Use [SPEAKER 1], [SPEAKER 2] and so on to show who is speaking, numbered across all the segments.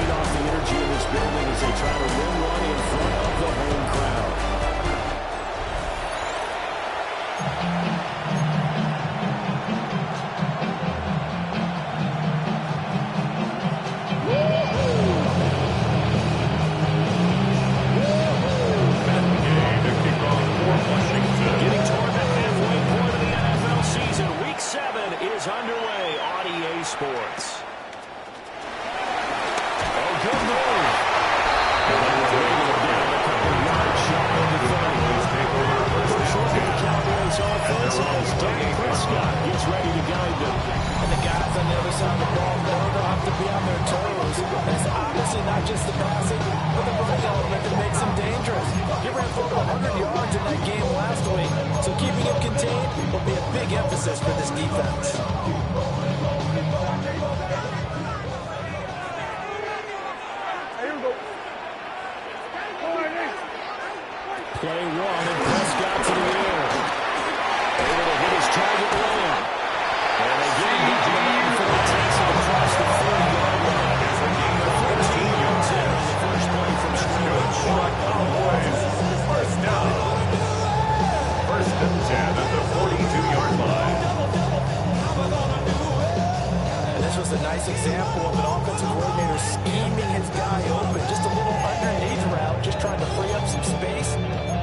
[SPEAKER 1] feed off the energy in this building as they try to win one in front of the home crowd. Getting toward the halfway point of the NFL season. Week 7 is underway on EA Sports. Good move. And they were able to get a couple of yards shy of the 30. First look at the Cowboys offense as Dak Prescott gets ready to guide them.
[SPEAKER 2] And the guys on the other side of the ball know they'll have to be on their toes. And it's obviously not just the passing, but the running element that makes them dangerous. He ran for over 100 yards in that game last week, so keeping him contained will be a big emphasis for this defense.
[SPEAKER 1] Play one, and Prescott to the air. Able to hit his target land. And they get him into the line for the takes it across the 40-yard line. 14 yards in on the first play from scrimmage.
[SPEAKER 3] First down. First and 10 at the 42-yard line.
[SPEAKER 2] And this was a nice example of an offensive coordinator scheming his guy open. Just a little underneath route, just trying to free up some space.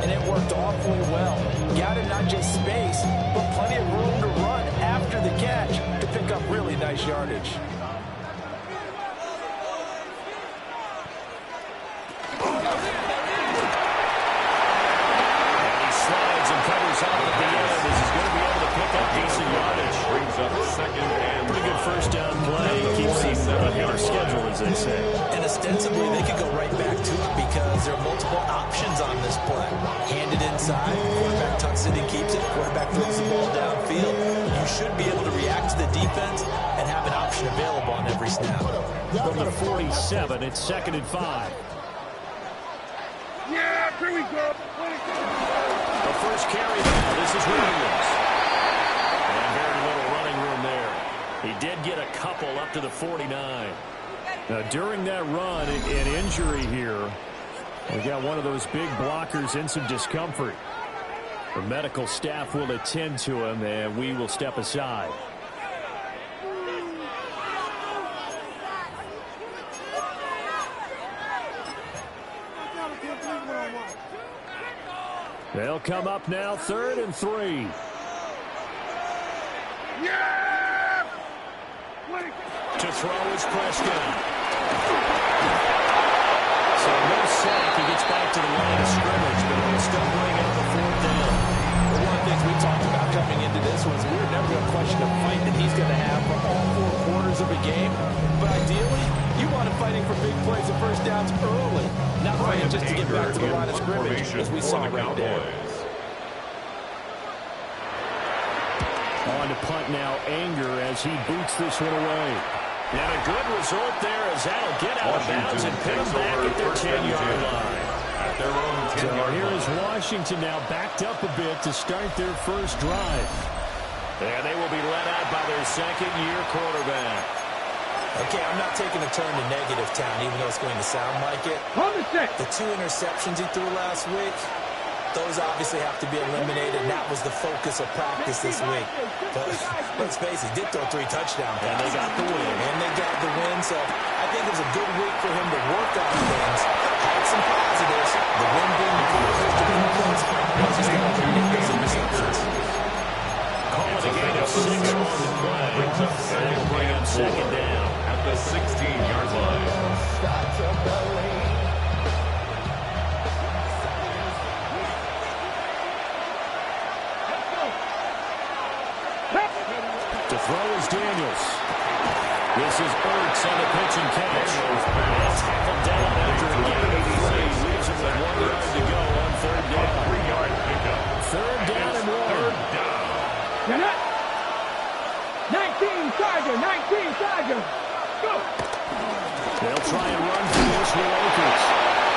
[SPEAKER 2] And it worked awfully well. Got him not just space, but plenty of room to run after the catch to pick up really nice yardage.
[SPEAKER 1] And he slides and covers up at the end as he's going to be able to pick up decent yardage.
[SPEAKER 3] Brings up second and
[SPEAKER 1] pretty good first down play. Keeps him on our schedule, as they say.
[SPEAKER 2] And ostensibly, they could go right back to it because there are multiple options on this play. Hand it inside, quarterback tucks it and keeps it, quarterback throws the ball downfield. You should be able to react to the defense and have an option available on every snap.
[SPEAKER 1] From the 47, it's 2nd and 5.
[SPEAKER 4] Yeah, here we go.
[SPEAKER 1] The first carry now, this is Williams. And very little running room there. He did get a couple up to the 49. Now, during that run, an injury here. We got one of those big blockers in some discomfort. The medical staff will attend to him, and we will step aside. They'll come up now, 3rd and 3.
[SPEAKER 4] Yeah!
[SPEAKER 1] To throw is Prescott. So no sack. He gets back to the line of scrimmage, but he'll still bring up the 4th down.
[SPEAKER 2] Well, one of the things we talked about coming into this was we were never going to question a fight that he's going to have for all 4 quarters of a game. But ideally, you want him fighting for big plays and first downs early, not fighting just to get back to the line of scrimmage, as we saw right there.
[SPEAKER 1] On to punt now, Anger, as he boots this one away. And a good result there as that'll get out of bounds and pin them back at their 10-yard line.
[SPEAKER 3] At their own 10-yard line.
[SPEAKER 1] Here is Washington now backed up a bit to start their first drive. And they will be led out by their second-year quarterback.
[SPEAKER 2] Okay, I'm not taking a turn to negative town, even though it's going to sound like it. The 2 interceptions he threw last week, those obviously have to be eliminated, and that was the focus of practice this week. But let's face it, he did throw 3 touchdown passes.
[SPEAKER 1] And they got the win.
[SPEAKER 2] And they got the win, so I think it was a good week for him to work on things. Had some positives. The win being the good Christian influence. Plus, he's got to make those interceptions.
[SPEAKER 1] Calling a gain of 6 on the play. That'll bring up 2nd down.
[SPEAKER 3] At the 16-yard line.
[SPEAKER 1] To throw is Daniels. This is Ertz on the pitch and catch. And tackled down after a gain of 3. Leaves him with 1 yard to go on 3rd down.
[SPEAKER 3] 3-yard pickup.
[SPEAKER 1] 3rd down and 1.
[SPEAKER 3] 3rd down.
[SPEAKER 4] 19 Charger, 19 Charger. Go.
[SPEAKER 1] They'll try and run for this with Akers.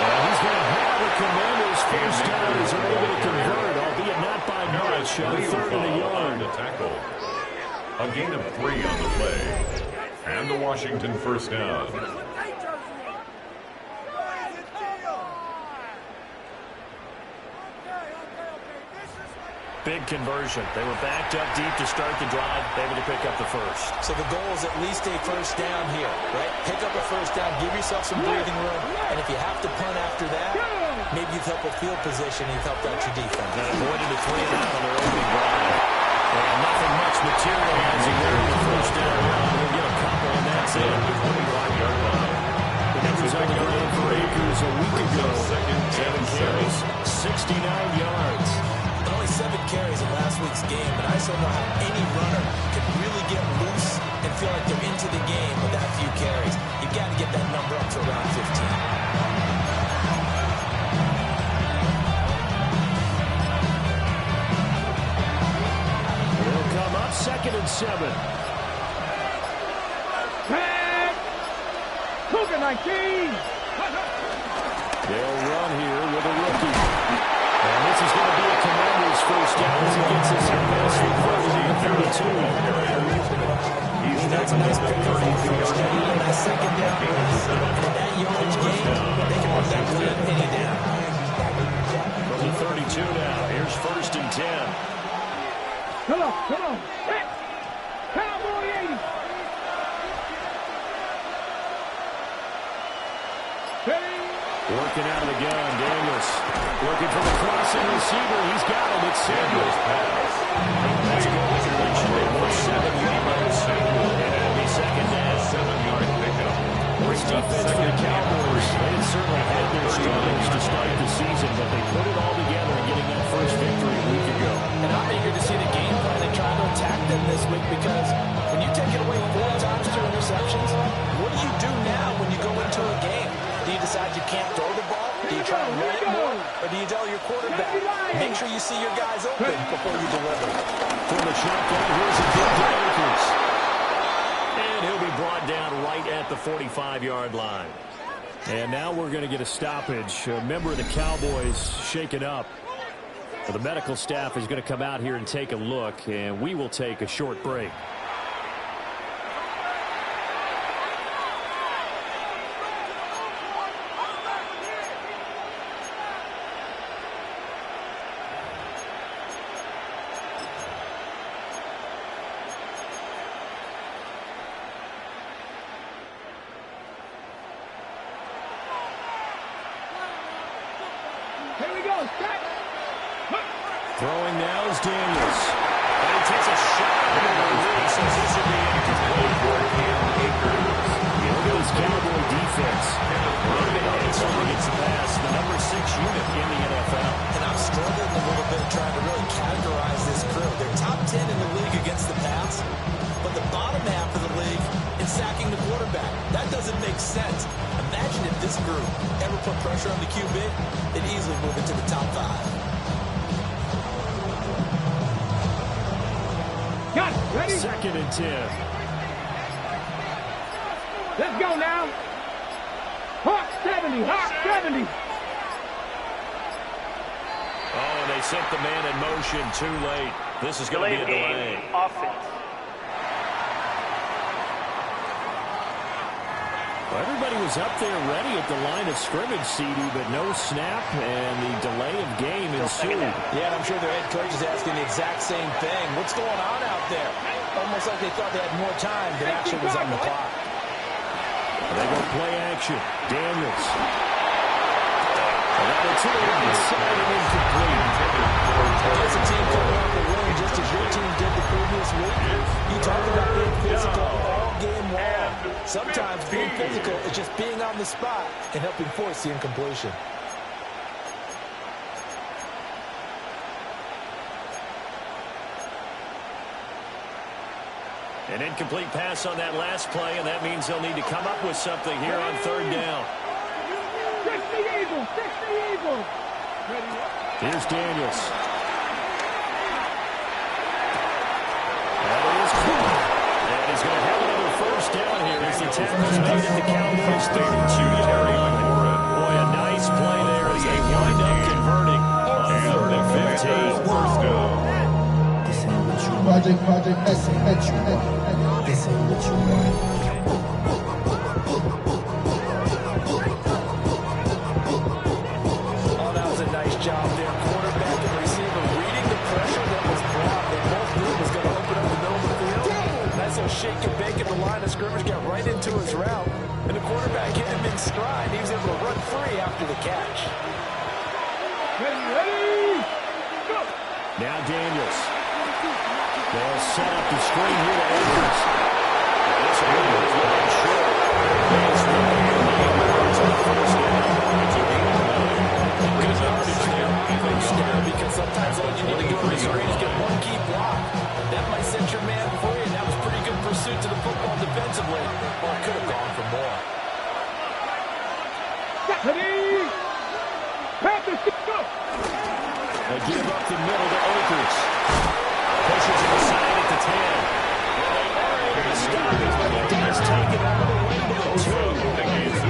[SPEAKER 1] And he's going to have the Commanders' first down as they're able to convert, albeit not by much, on 3rd and a yard.
[SPEAKER 3] Tackle. A gain of 3 on the play. And the Washington first down.
[SPEAKER 1] big conversion. They were backed up deep to start the drive, able to pick up the first.
[SPEAKER 2] So the goal is at least a first down here, right? Pick up a first down, give yourself some breathing room, and if you have to punt after that, maybe you've helped with field position, you've helped out your defense.
[SPEAKER 1] And avoided a 3-and-out on their opening drive. And nothing much materializing there in the first down run. We'll get a couple, and that's it.
[SPEAKER 3] 25-yard line.
[SPEAKER 1] The numbers on the ground for Akers a week ago. 7 carries, 69 yards.
[SPEAKER 2] Only 7 carries in last week's game, but I just don't know how any runner can really get loose and feel like they're into the game with that few carries. You've got to get that number up to around 15.
[SPEAKER 1] Up 2nd and 7.
[SPEAKER 4] Tag. Cougar 19.
[SPEAKER 1] They'll run here with a rookie. And this is going to be a Commanders first down as he gets us here past the 32.
[SPEAKER 2] That's a nice pick up on first down. That second down, that yardage gain, they can run that play any down.
[SPEAKER 1] From the 32 now, here's 1st and 10.
[SPEAKER 4] Come on, come on. Hey. Cowboy 80. Hey.
[SPEAKER 1] Working out of the gun, Daniels. Looking for the crossing receiver. He's got it. It's Samuels' pass. That's going to reach over 7 yards. And it'll be 2nd down.
[SPEAKER 3] 7-yard pickup.
[SPEAKER 1] This defense for the Cowboys, they had certainly had their struggles to start the season, but they put it all together in getting that first victory a week ago.
[SPEAKER 2] And I'm eager to see the game plan and try to attack them this week because when you take it away 4 times, 2 interceptions, what do you do now when you go into a game? Do you decide you can't throw the ball? Do you try to run it more? Or do you tell your quarterback, make sure you see your guys open before you deliver?
[SPEAKER 1] From the shotgun, here's a kick to Akers. And he'll be brought down right at the 45-yard line. And now we're going to get a stoppage. A member of the Cowboys shaken up. The medical staff is going to come out here and take a look, and we will take a short break.
[SPEAKER 4] Here we go. Start.
[SPEAKER 1] Throwing now is Daniels. And he takes a shot at the release as this will be incomplete for Cam Akers. Look at this Cowboy defense. It's only gets past the number 6 unit in the NFL.
[SPEAKER 2] And I'm struggling a little bit trying to really categorize this crew. They're top 10 in the league against the pass, but the bottom half of the league in sacking the quarterback. That doesn't make sense. Imagine if this group ever put pressure on the QB, they'd easily move into the top 5.
[SPEAKER 4] Got it. Ready?
[SPEAKER 1] 2nd and 10.
[SPEAKER 4] Let's go now. Hawk 70. Hawk 70.
[SPEAKER 1] Oh, and they sent the man in motion too late. This is going to be a delay.
[SPEAKER 5] Offense.
[SPEAKER 1] Well, everybody was up there ready at the line of scrimmage, CD, but no snap, and the delay of game ensued.
[SPEAKER 2] Yeah, and I'm sure their head coach is asking the exact same thing. What's going on out there? Almost like they thought they had more time than actually was on the clock.
[SPEAKER 1] They go play action. Daniels. And that one's hit inside and incomplete.
[SPEAKER 2] As a team coming off the win, just as your team did the previous week, you talked about being physical all game long. Sometimes being physical is just being on the spot and helping force the incompletion.
[SPEAKER 1] An incomplete pass on that last play, and that means they'll need to come up with something here on 3rd down.
[SPEAKER 4] 60 Eagles. 60 Eagles.
[SPEAKER 1] Here's Daniels. That is caught. And he's going to have another first down here as the tackle's made at the Cowboys 32-yard line. Boy, a nice play there as they wind up converting on 3rd and 15.
[SPEAKER 3] First down.
[SPEAKER 6] Project S. This ain't what you want.
[SPEAKER 2] Oh, that was a nice job there. Quarterback and receiver reading the pressure that make it to the line of scrimmage, got right into his route, and the quarterback hit him in stride. He was able to run free after the catch.
[SPEAKER 4] Ready, go!
[SPEAKER 1] Now Daniels. They'll set up the screen here to Akers. This one is running short. He's running on the first down.
[SPEAKER 2] Good yardage there on first down, because sometimes all you need to do on the screen is get one key block. That might set your man free, and that was pretty good pursuit to the football defensively. Or it could have gone for more.
[SPEAKER 4] Ready, Panthers, go!
[SPEAKER 1] They give up the middle to Akers. Pushes inside at the 10. And they are able to stop it, but he does take it all the way to the 2.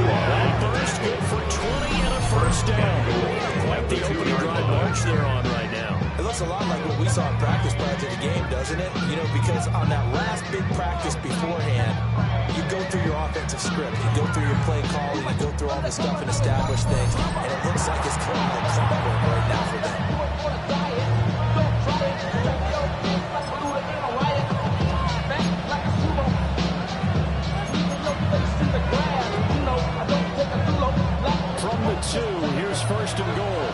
[SPEAKER 1] That burst good for 20 and a first down. Quite the opening drive march they're on right now.
[SPEAKER 2] It looks a lot like what we saw in practice prior to the game, doesn't it? You know, because on that last big practice beforehand, you go through your offensive script, you go through your play calling, you go through all the stuff and establish things, and it looks like it's kind of like clockwork right now for them.
[SPEAKER 1] From the 2, here's first and goal.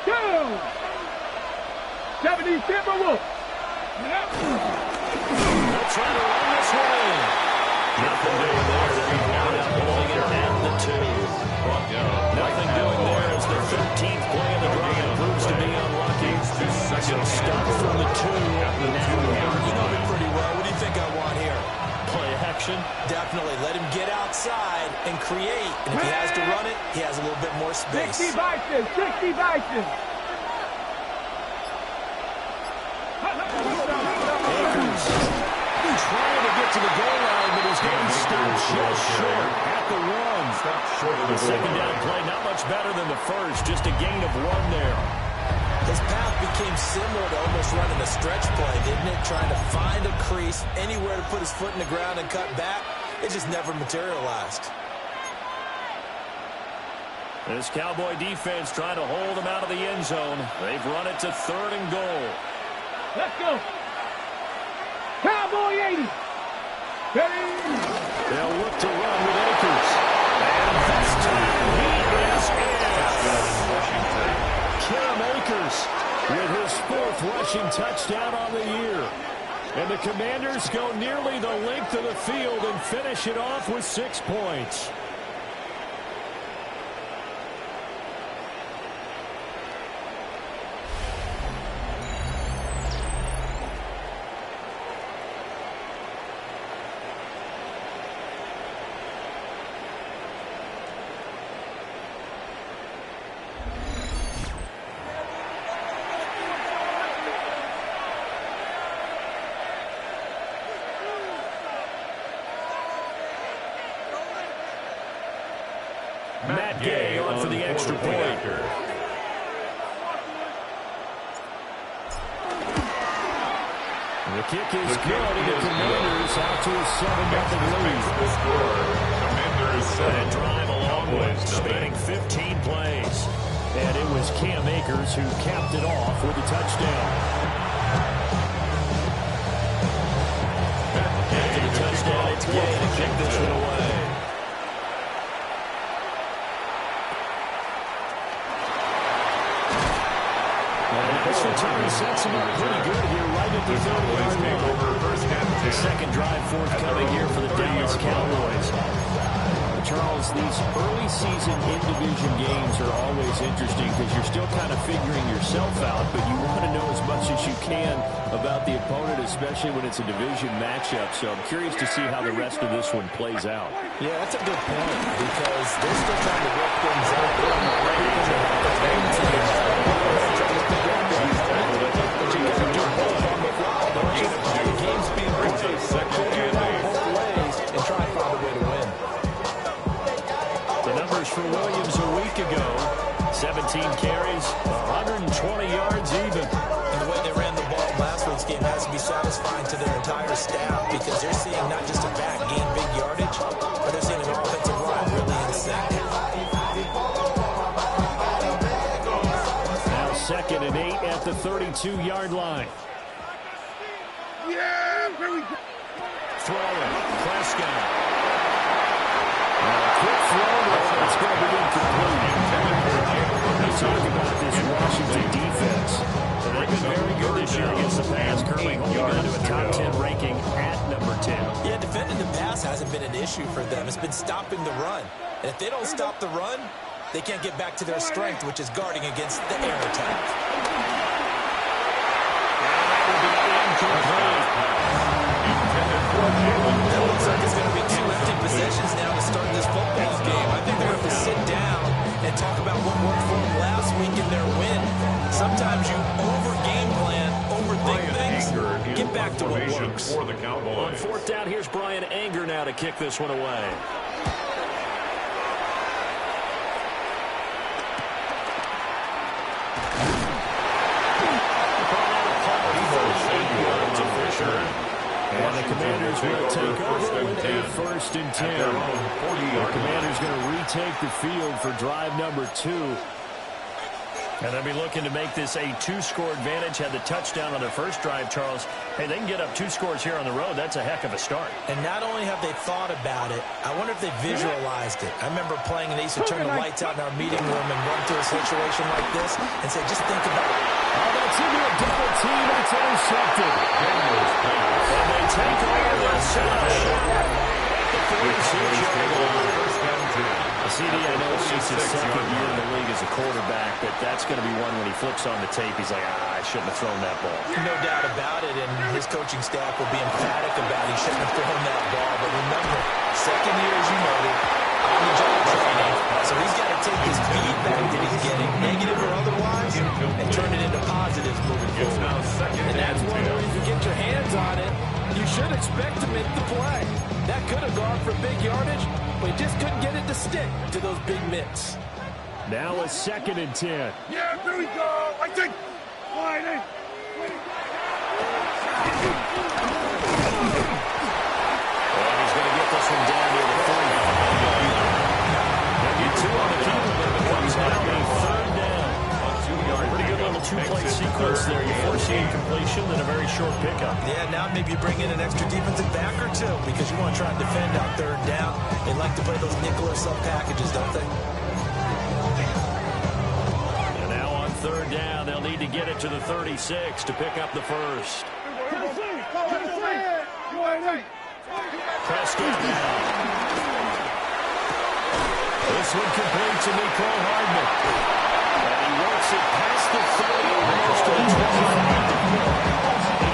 [SPEAKER 4] Go! 70 Timberwolves.
[SPEAKER 1] They'll try to run this one in. Nothing doing there. They're now holding it at the 2. Nothing doing there as the 13th play of the drive proves to be unlucky. So stop from the 2.
[SPEAKER 2] You know me pretty well. What do you think I want here?
[SPEAKER 1] Play action.
[SPEAKER 2] Definitely let him get outside and create. And if he has to run it, he has a little bit more space.
[SPEAKER 4] 60 Bison, 60 Bison.
[SPEAKER 1] Akers trying to get to the goal line, but he's getting stopped just short at the 1. The second down play, not much better than the first, just a gain of 1 there.
[SPEAKER 2] His path became similar to almost running a stretch play, didn't it? Trying to find a crease, anywhere to put his foot in the ground and cut back. It just never materialized.
[SPEAKER 1] This Cowboy defense trying to hold him out of the end zone. They've run it to 3rd and goal.
[SPEAKER 4] Let's go. Cowboy 80. Ready.
[SPEAKER 1] They'll look to run with Akers. And this time he is in. Cam Akers with his 4th rushing touchdown on the year. And the Commanders go nearly the length of the field and finish it off with 6 points. Matt Gay on for the extra point. The kick is good, and the Commanders out to a 7-0 lead. That drive along with spanning 15 plays. And it was Cam Akers who capped it off with a touchdown. After the touchdown, it's Gay to kick this one away. This return sets him up pretty good here right at the 30-yard line. The second drive forthcoming here for the Dallas Cowboys. Charles, these early season in-division games are always interesting because you're still kind of figuring yourself out, but you want to know as much as you can about the opponent, especially when it's a division matchup. So I'm curious to see how the rest of this one plays out.
[SPEAKER 2] Yeah, that's a good point because they're still trying to work things out. Games being played, second and both ways, and try and find a way to win.
[SPEAKER 1] The numbers for Williams a week ago: 17 carries, 120 yards even.
[SPEAKER 2] And the way they ran the ball last week's game has to be satisfying to their entire staff because they're seeing not just a back gain big yardage, but they're seeing an offensive line really in sync.
[SPEAKER 1] Now 2nd and 8 at the 32-yard line.
[SPEAKER 4] Yeah!
[SPEAKER 1] Throwing. Prescott. Quick throw. It's going to be incomplete. Let's talk about this Washington defense. They've been very good this year against the pass, currently holding on to a top 10 ranking at number 10.
[SPEAKER 2] Yeah, defending the pass hasn't been an issue for them. It's been stopping the run. And if they don't stop the run, they can't get back to their strength, which is guarding against the air attack. That looks like it's going to be 2 empty possessions now to start this football game. I think they're going to have to sit down and talk about what worked for them last week in their win. Sometimes you over-game plan, overthink things, get back to what works.
[SPEAKER 3] For the Cowboys.
[SPEAKER 1] On fourth down, here's Brian Anger now to kick this one away. And the Commanders will take over with a 1st and 10. The Commanders going to retake the field for drive number 2. And they'll be looking to make this a 2-score advantage. Had the touchdown on their first drive, Charles. Hey, they can get up 2 scores here on the road. That's a heck of a start.
[SPEAKER 2] And not only have they thought about it, I wonder if they visualized it. I remember playing and they used to turn the lights out in our meeting room and run through a situation like this and say, just think about it.
[SPEAKER 1] Oh, that's into a double team. It's intercepted. And they take over the center shot. CD, I know it's just his second year in the league as a quarterback, but that's going to be one when he flips on the tape, he's like, I shouldn't have thrown that ball.
[SPEAKER 2] No doubt about it, and his coaching staff will be emphatic about he shouldn't have thrown that ball. But remember, second year, as you noted, on the job training, so he's got to take his feedback that he's getting, negative or otherwise, and turn it into positives moving forward.
[SPEAKER 4] And that's one where if you get your hands on it, you should expect to make the play. That could have gone for big yardage, but he just couldn't get it to stick to those big mitts.
[SPEAKER 1] Now a 2nd and 10.
[SPEAKER 4] Yeah, there we go. I think.
[SPEAKER 1] And he's going to get this one down near the 35. They'll get 2 on the counter, but it becomes now a 3rd down. Pretty good little 2-play sequence there. You force the incompletion, then a very short pickup.
[SPEAKER 2] Yeah, now maybe you bring in an extra defensive back or 2 because you want to try and defend on 3rd down. They like to play those nickel or sub packages, don't they?
[SPEAKER 1] And now on 3rd down, they'll need to get it to the 36 to pick up the first. Prescott down. This one complete to Nico Hardman. And he works it past the 30, almost to the 25.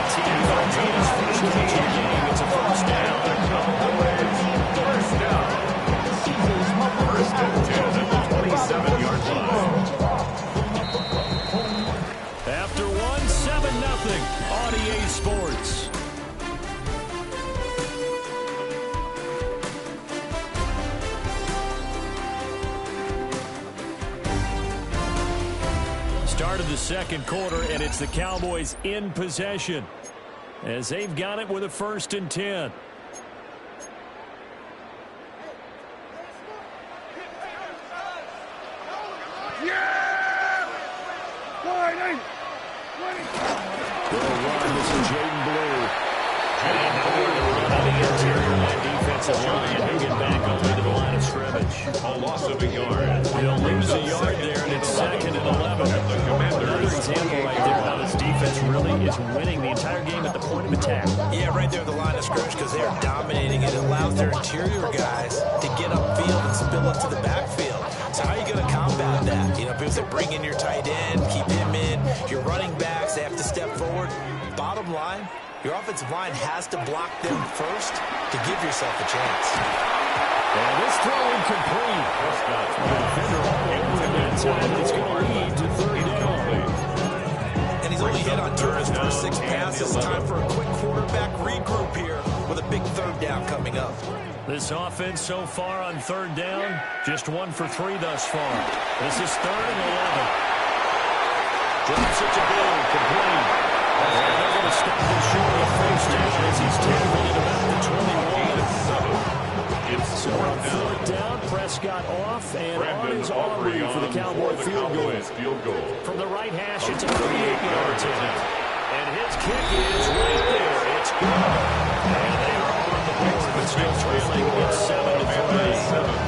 [SPEAKER 1] 18-13 is first of the game. It's a 1st down.
[SPEAKER 3] First down. First and 10 at the 27-yard line.
[SPEAKER 1] After 7-0 on EA Sports. Start of the 2nd quarter, and it's the Cowboys in possession as they've got it with a 1st and 10. Little run. This is Jaden Blue. And on the interior line defensive line. He'll get back up into the line of scrimmage.
[SPEAKER 3] A loss of a yard.
[SPEAKER 1] They'll lose a yard there, and it's 2nd and 11. Another example right there how this defense really is winning the entire game at the point of attack.
[SPEAKER 2] Yeah, right there at the line of scrimmage because they are dominating. It allows their interior guys to get upfield and spill up to the backfield. So how are you going to combat that? You know, because they bring in your tight end, keep him in. Your running backs, they have to step forward. Bottom line, your offensive line has to block them first to give yourself a chance.
[SPEAKER 1] And this throw incomplete. The defender over that time. It's going to lead to 3rd down.
[SPEAKER 2] And he's only hit on 2 of his first 6 passes. Time for a quick quarterback regroup here with a big 3rd down coming up.
[SPEAKER 1] This offense so far on 3rd down, just 1 for 3 thus far. This is 3rd and 11. Drops it to Blue, complete. And they're going to stop him short of 1st down as he's tackled at about the 21. So on 4th down, Prescott off and on his Aubrey for the Cowboy field goal. From the right hash, it's a 38-yard attempt. And his kick is right there. It's good. And they are on the board. It's still trailing. It's 7-3.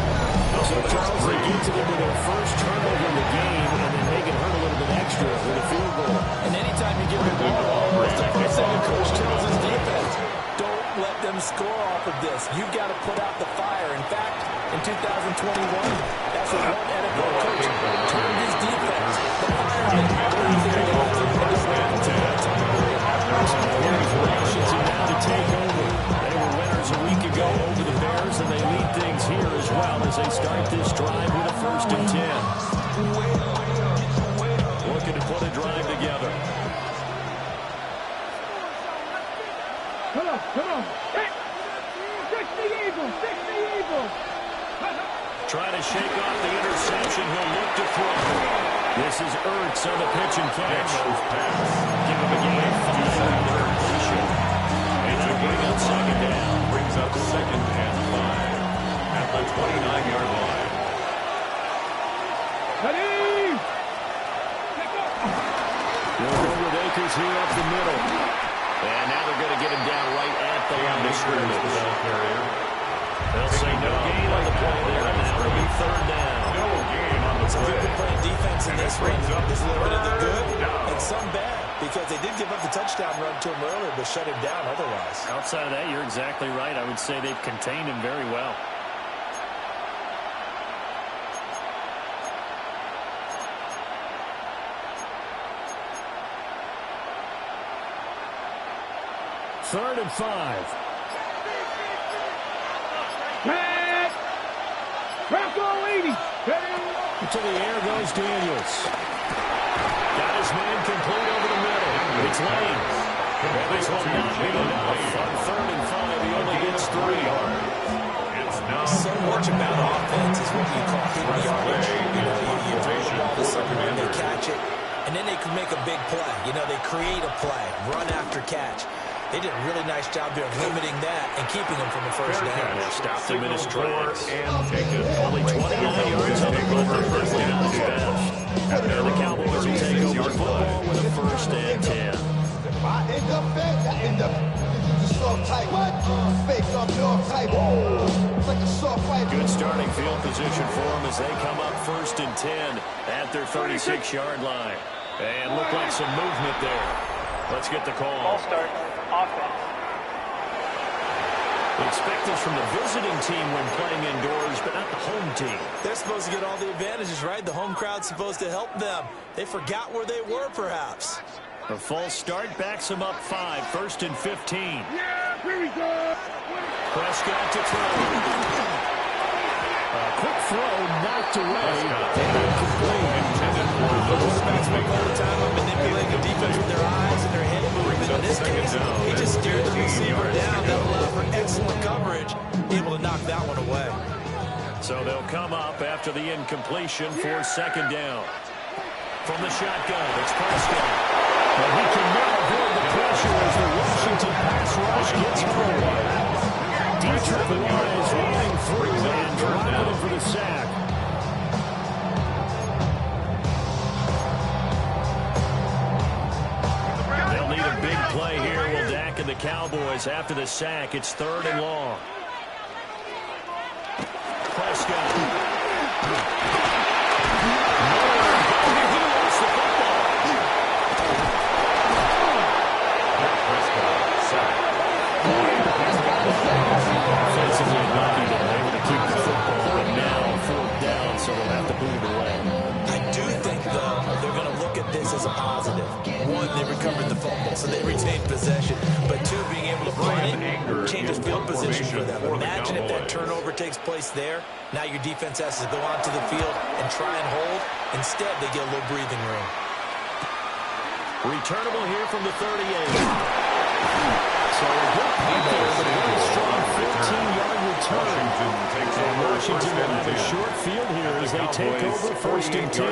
[SPEAKER 1] So Charles, they get to into their first turnover in the game, and then make it hurt a little bit extra with a field goal.
[SPEAKER 2] And anytime you give them the ball, what's the first thing the coach tells his defense? Don't let them score off of this. You've got to put out the fire. In fact, in 2021, that's what one NFL coach turned his defense. The firemen.
[SPEAKER 1] Washington now to take over. They were winners a week ago over the Bears, and they lead things here as well as they start this drive with a 1st and 10. Looking to put a drive together.
[SPEAKER 5] Come on. Fix the Eagles.
[SPEAKER 1] Try to shake off the interception. He'll look to throw. This is Ertz on the pitch and catch. Give him a gain of 5 after completion. And that'll bring up 2nd down.
[SPEAKER 3] Brings up 2nd and 5 at the 29-yard line.
[SPEAKER 1] They'll go with Akers here up the middle. And now they're going to get him down right at the line of scrimmage. They'll say no gain on the play there, and now it'll be 3rd down.
[SPEAKER 3] No gain on the play.
[SPEAKER 2] Good playing defense in this one. There's a little bit of the good and some bad, because they did give up the touchdown run to him earlier, but shut him down otherwise.
[SPEAKER 1] Outside of that, you're exactly right. I would say they've contained him very well. Third and 5. To the air goes Daniels. Got his man complete over the middle. It's Lane. And this will not be enough. On 3rd and 5, he only gets 3.
[SPEAKER 3] It's now
[SPEAKER 2] So much about offense is what you call hidden yardage. You throw the ball to someone, they catch it, and then they can make a big play. They create a play, run after catch. They did a really nice job there of limiting that and keeping them from the first down.
[SPEAKER 1] Stopped him in his tracks.
[SPEAKER 3] and taken.
[SPEAKER 1] Only 29 yards on the run for first down is best. And the Cowboys will take over football with a 1st and 10. Good starting field position for them as they come up 1st and 10 at their 36-yard line. And look like some movement there. Let's get the call.
[SPEAKER 5] Ball start. Offense.
[SPEAKER 1] Expect this from the visiting team when playing indoors, but not the home team.
[SPEAKER 2] They're supposed to get all the advantages, right? The home crowd's supposed to help them. They forgot where they were, perhaps.
[SPEAKER 1] A false start backs them up 5, 1st and 15.
[SPEAKER 5] Yeah, here we go.
[SPEAKER 1] Prescott to throw. A quick throw knocked away.
[SPEAKER 2] Quarterbacks make all the time of manipulating the defense with their eyes and their head movement. In this case, he just steered the receiver down. That allowed for excellent coverage, able to knock that one away.
[SPEAKER 1] So they'll come up after the incompletion for 2nd down. From the shotgun, it's Prescott. And he can now avoid the pressure as the Washington pass rush gets home. Dietrich Wise running through and dropping him for the sack. They'll need a big play here. Will Dak and the Cowboys after the sack. It's 3rd and long. Prescott. Offensively lucky that they're able to keep the football, but now 4th down, so they'll have to boot it away.
[SPEAKER 2] I do think, though, they're going to look at this as a positive. One, they recovered the fumble, so they retained possession. But two, being able to punt it changes field position for them. Imagine if that turnover takes place there. Now your defense has to go onto the field and try and hold. Instead, they get a little breathing room.
[SPEAKER 1] Returnable here from the 38. So a good punt there, but a very strong 15-yard return. And Washington will have a short field here as they take over 1st and 10.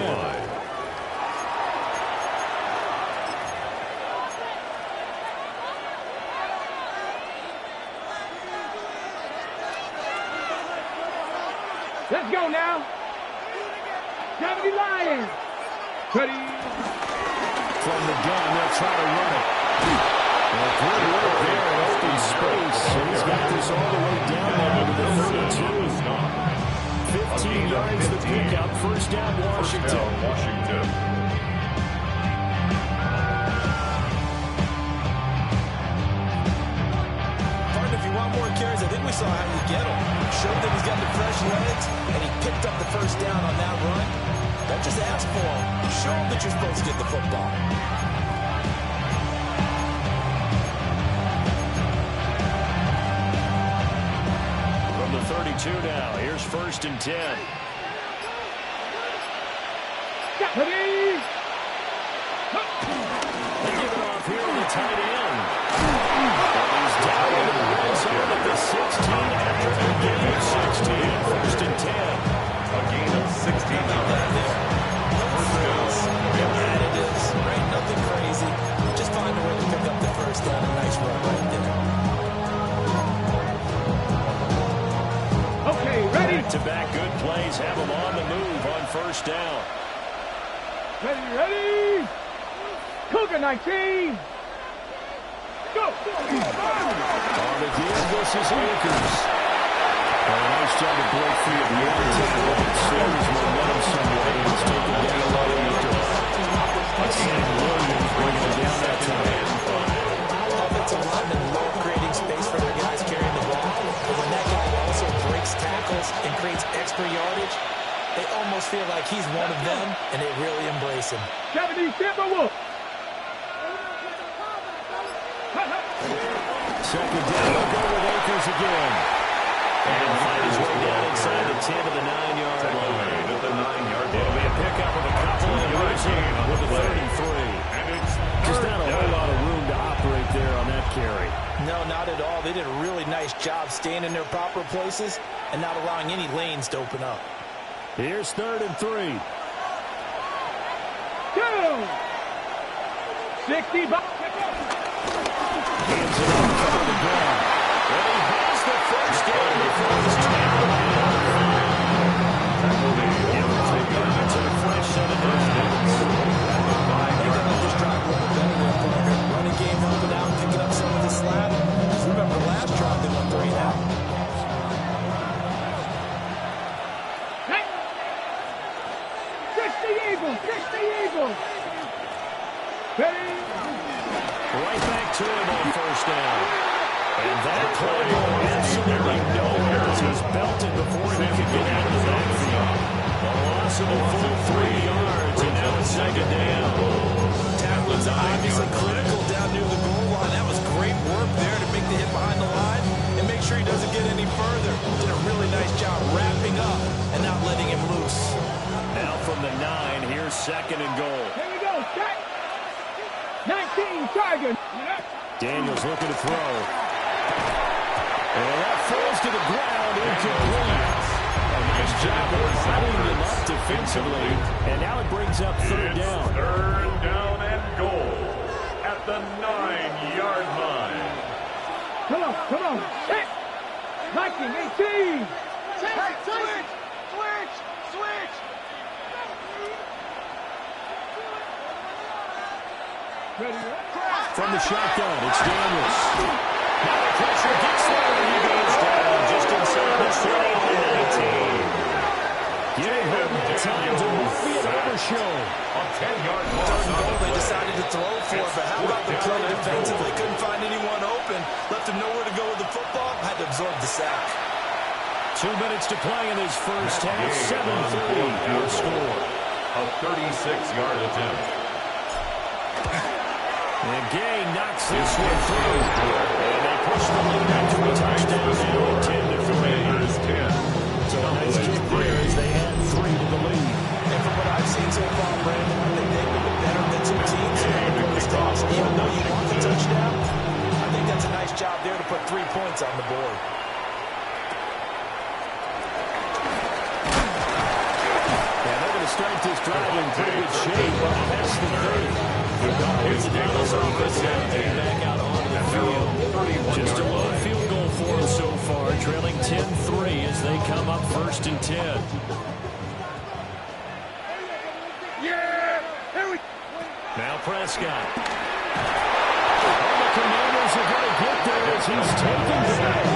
[SPEAKER 5] Let's go now. 70 Lions. Ready.
[SPEAKER 1] From the gun, they'll try to run it. Well, good work there in open space. And he's got this all the way down there to the 32. 15 yards to pick up. First down, Washington.
[SPEAKER 2] Partner, if you want more carries, I think we saw how you get them. Showed that he's got the fresh legs, and he picked up the first down on that run. Don't just ask for him. Show him that you're supposed to get the football.
[SPEAKER 1] From the 32 now, here's first and 10.
[SPEAKER 5] Ready?
[SPEAKER 1] They give it off here to the tight end. He's down in the red zone at the 16 after a gain of 16. First and 10.
[SPEAKER 3] A gain of 16 yards.
[SPEAKER 2] Yeah, it is. Right? Nothing crazy. Just find a way to pick up the first down. A nice run right there.
[SPEAKER 5] Okay, ready?
[SPEAKER 1] Back-to-back good plays have him on the move on first down.
[SPEAKER 5] Ready? Cougar 19. Go.
[SPEAKER 1] On the deal, this is Akers. A nice job to break free of the air. Saves momentum somewhat, and it's taken down by Akers. And Williams bringing it down that time.
[SPEAKER 2] Offensive linemen love creating space for their guys carrying the ball. But when that guy also breaks tackles and creates extra yardage, they almost feel like he's one of them, and they really embrace him.
[SPEAKER 5] 70 Timberwolf.
[SPEAKER 1] Second down, they'll go with Akers again. And find his way down inside the 10 to the 9-yard line.
[SPEAKER 3] At the 9-yard line.
[SPEAKER 1] It'll be a pickup of a couple and Richie with the 33.
[SPEAKER 3] And it's
[SPEAKER 1] Just not a whole lot of room to operate there on that carry.
[SPEAKER 2] No, not at all. They did a really nice job staying in their proper places and not allowing any lanes to open up.
[SPEAKER 1] Here's third and 3.
[SPEAKER 5] Go. 60.
[SPEAKER 1] Hands it off on the ground. And he has the first down in the first 10. It's a fresh set of downs.
[SPEAKER 2] They got to just drive a little better there, partner. Running game helping out, picking up some of the slack. Remember last drive they went 3 and out.
[SPEAKER 5] Hey. 60 Eagles. Ready?
[SPEAKER 1] Right back to him on first down. And that play going absolutely nowhere as he's belted before he could get out of the backfield. A loss of a full 3 yards, and now it's second down.
[SPEAKER 2] Tackling's obviously critical down near the goal line. That was great work there to make the hit behind the line and make sure he doesn't get any further. Did a really nice job wrapping up and not letting him loose.
[SPEAKER 1] Now from the 9, here's second and goal.
[SPEAKER 5] Here we go. Set. 19 Tigers.
[SPEAKER 1] Daniels looking to throw. And that falls to the ground, incomplete. A nice job of following him up defensively. And now it brings up third
[SPEAKER 3] It's
[SPEAKER 1] down.
[SPEAKER 3] third down and goal at the 9-yard line.
[SPEAKER 5] Come on. Set. 19, 18. Switch. Ready?
[SPEAKER 1] From the shotgun, it's Daniels. Now the pressure gets there, and he goes down just inside the 19. Getting him time to move the overshow.
[SPEAKER 3] A 10-yard loss.
[SPEAKER 2] Doesn't go, they decided to throw for it, but how about the play defensively? Couldn't find anyone open. Left him nowhere to go with the football. Had to absorb the sack.
[SPEAKER 1] 2 minutes to play in this first half. 7-3 your score.
[SPEAKER 3] A 36-yard attempt.
[SPEAKER 1] And Gay knocks this one through. And they push the lead back to a touchdown now, 10-3. So a nice kick there as they add 3 to the lead.
[SPEAKER 2] And from what I've seen so far, Brandon, I think they've been better than some teams here in the first half. So even though you want the touchdown, I think that's a nice job there to put 3 points on the board.
[SPEAKER 1] And they're going to start this drive in pretty good shape. That's the 30. It's Dallas offense back out onto the field. Just a low field goal for them so far, trailing 10-3 as they come up first and 10.
[SPEAKER 5] Yeah! Here we
[SPEAKER 1] Now Prescott. On the command is it going to get there as he's taken down?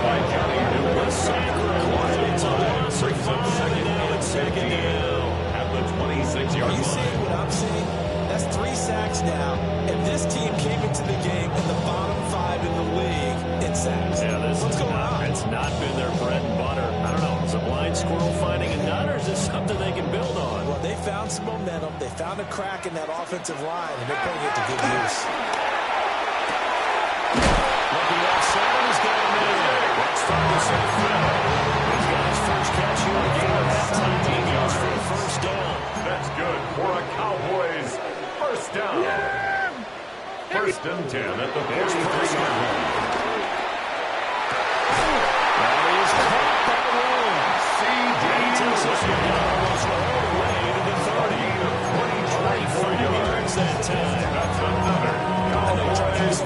[SPEAKER 3] By Johnny
[SPEAKER 1] The sack recorded. It's a loss of 5, and now it's second down.
[SPEAKER 3] at the 26-yard
[SPEAKER 4] You see
[SPEAKER 3] line.
[SPEAKER 4] what I'm seeing? That's 3 sacks now, and this team came into the game in the bottom 5 in the league in sacks.
[SPEAKER 1] Yeah,
[SPEAKER 4] What's going on?
[SPEAKER 1] It's not been their bread and butter. I don't know. Is a blind squirrel finding a nut, or is this something they can build on?
[SPEAKER 4] Well, they found some momentum. They found a crack in that offensive line, and they're putting it to good use.
[SPEAKER 1] Looking outside, he's got a man. That's from the safe field. He's got his first catch here in the game. Halftime, he goes for a first down.
[SPEAKER 3] That's good for a Cowboys first down. First and 10 at the 43-yard line.
[SPEAKER 1] That is caught by Williams. He takes this one down almost all the way to the 30. 45 yards that time.
[SPEAKER 3] That's another Cowboys first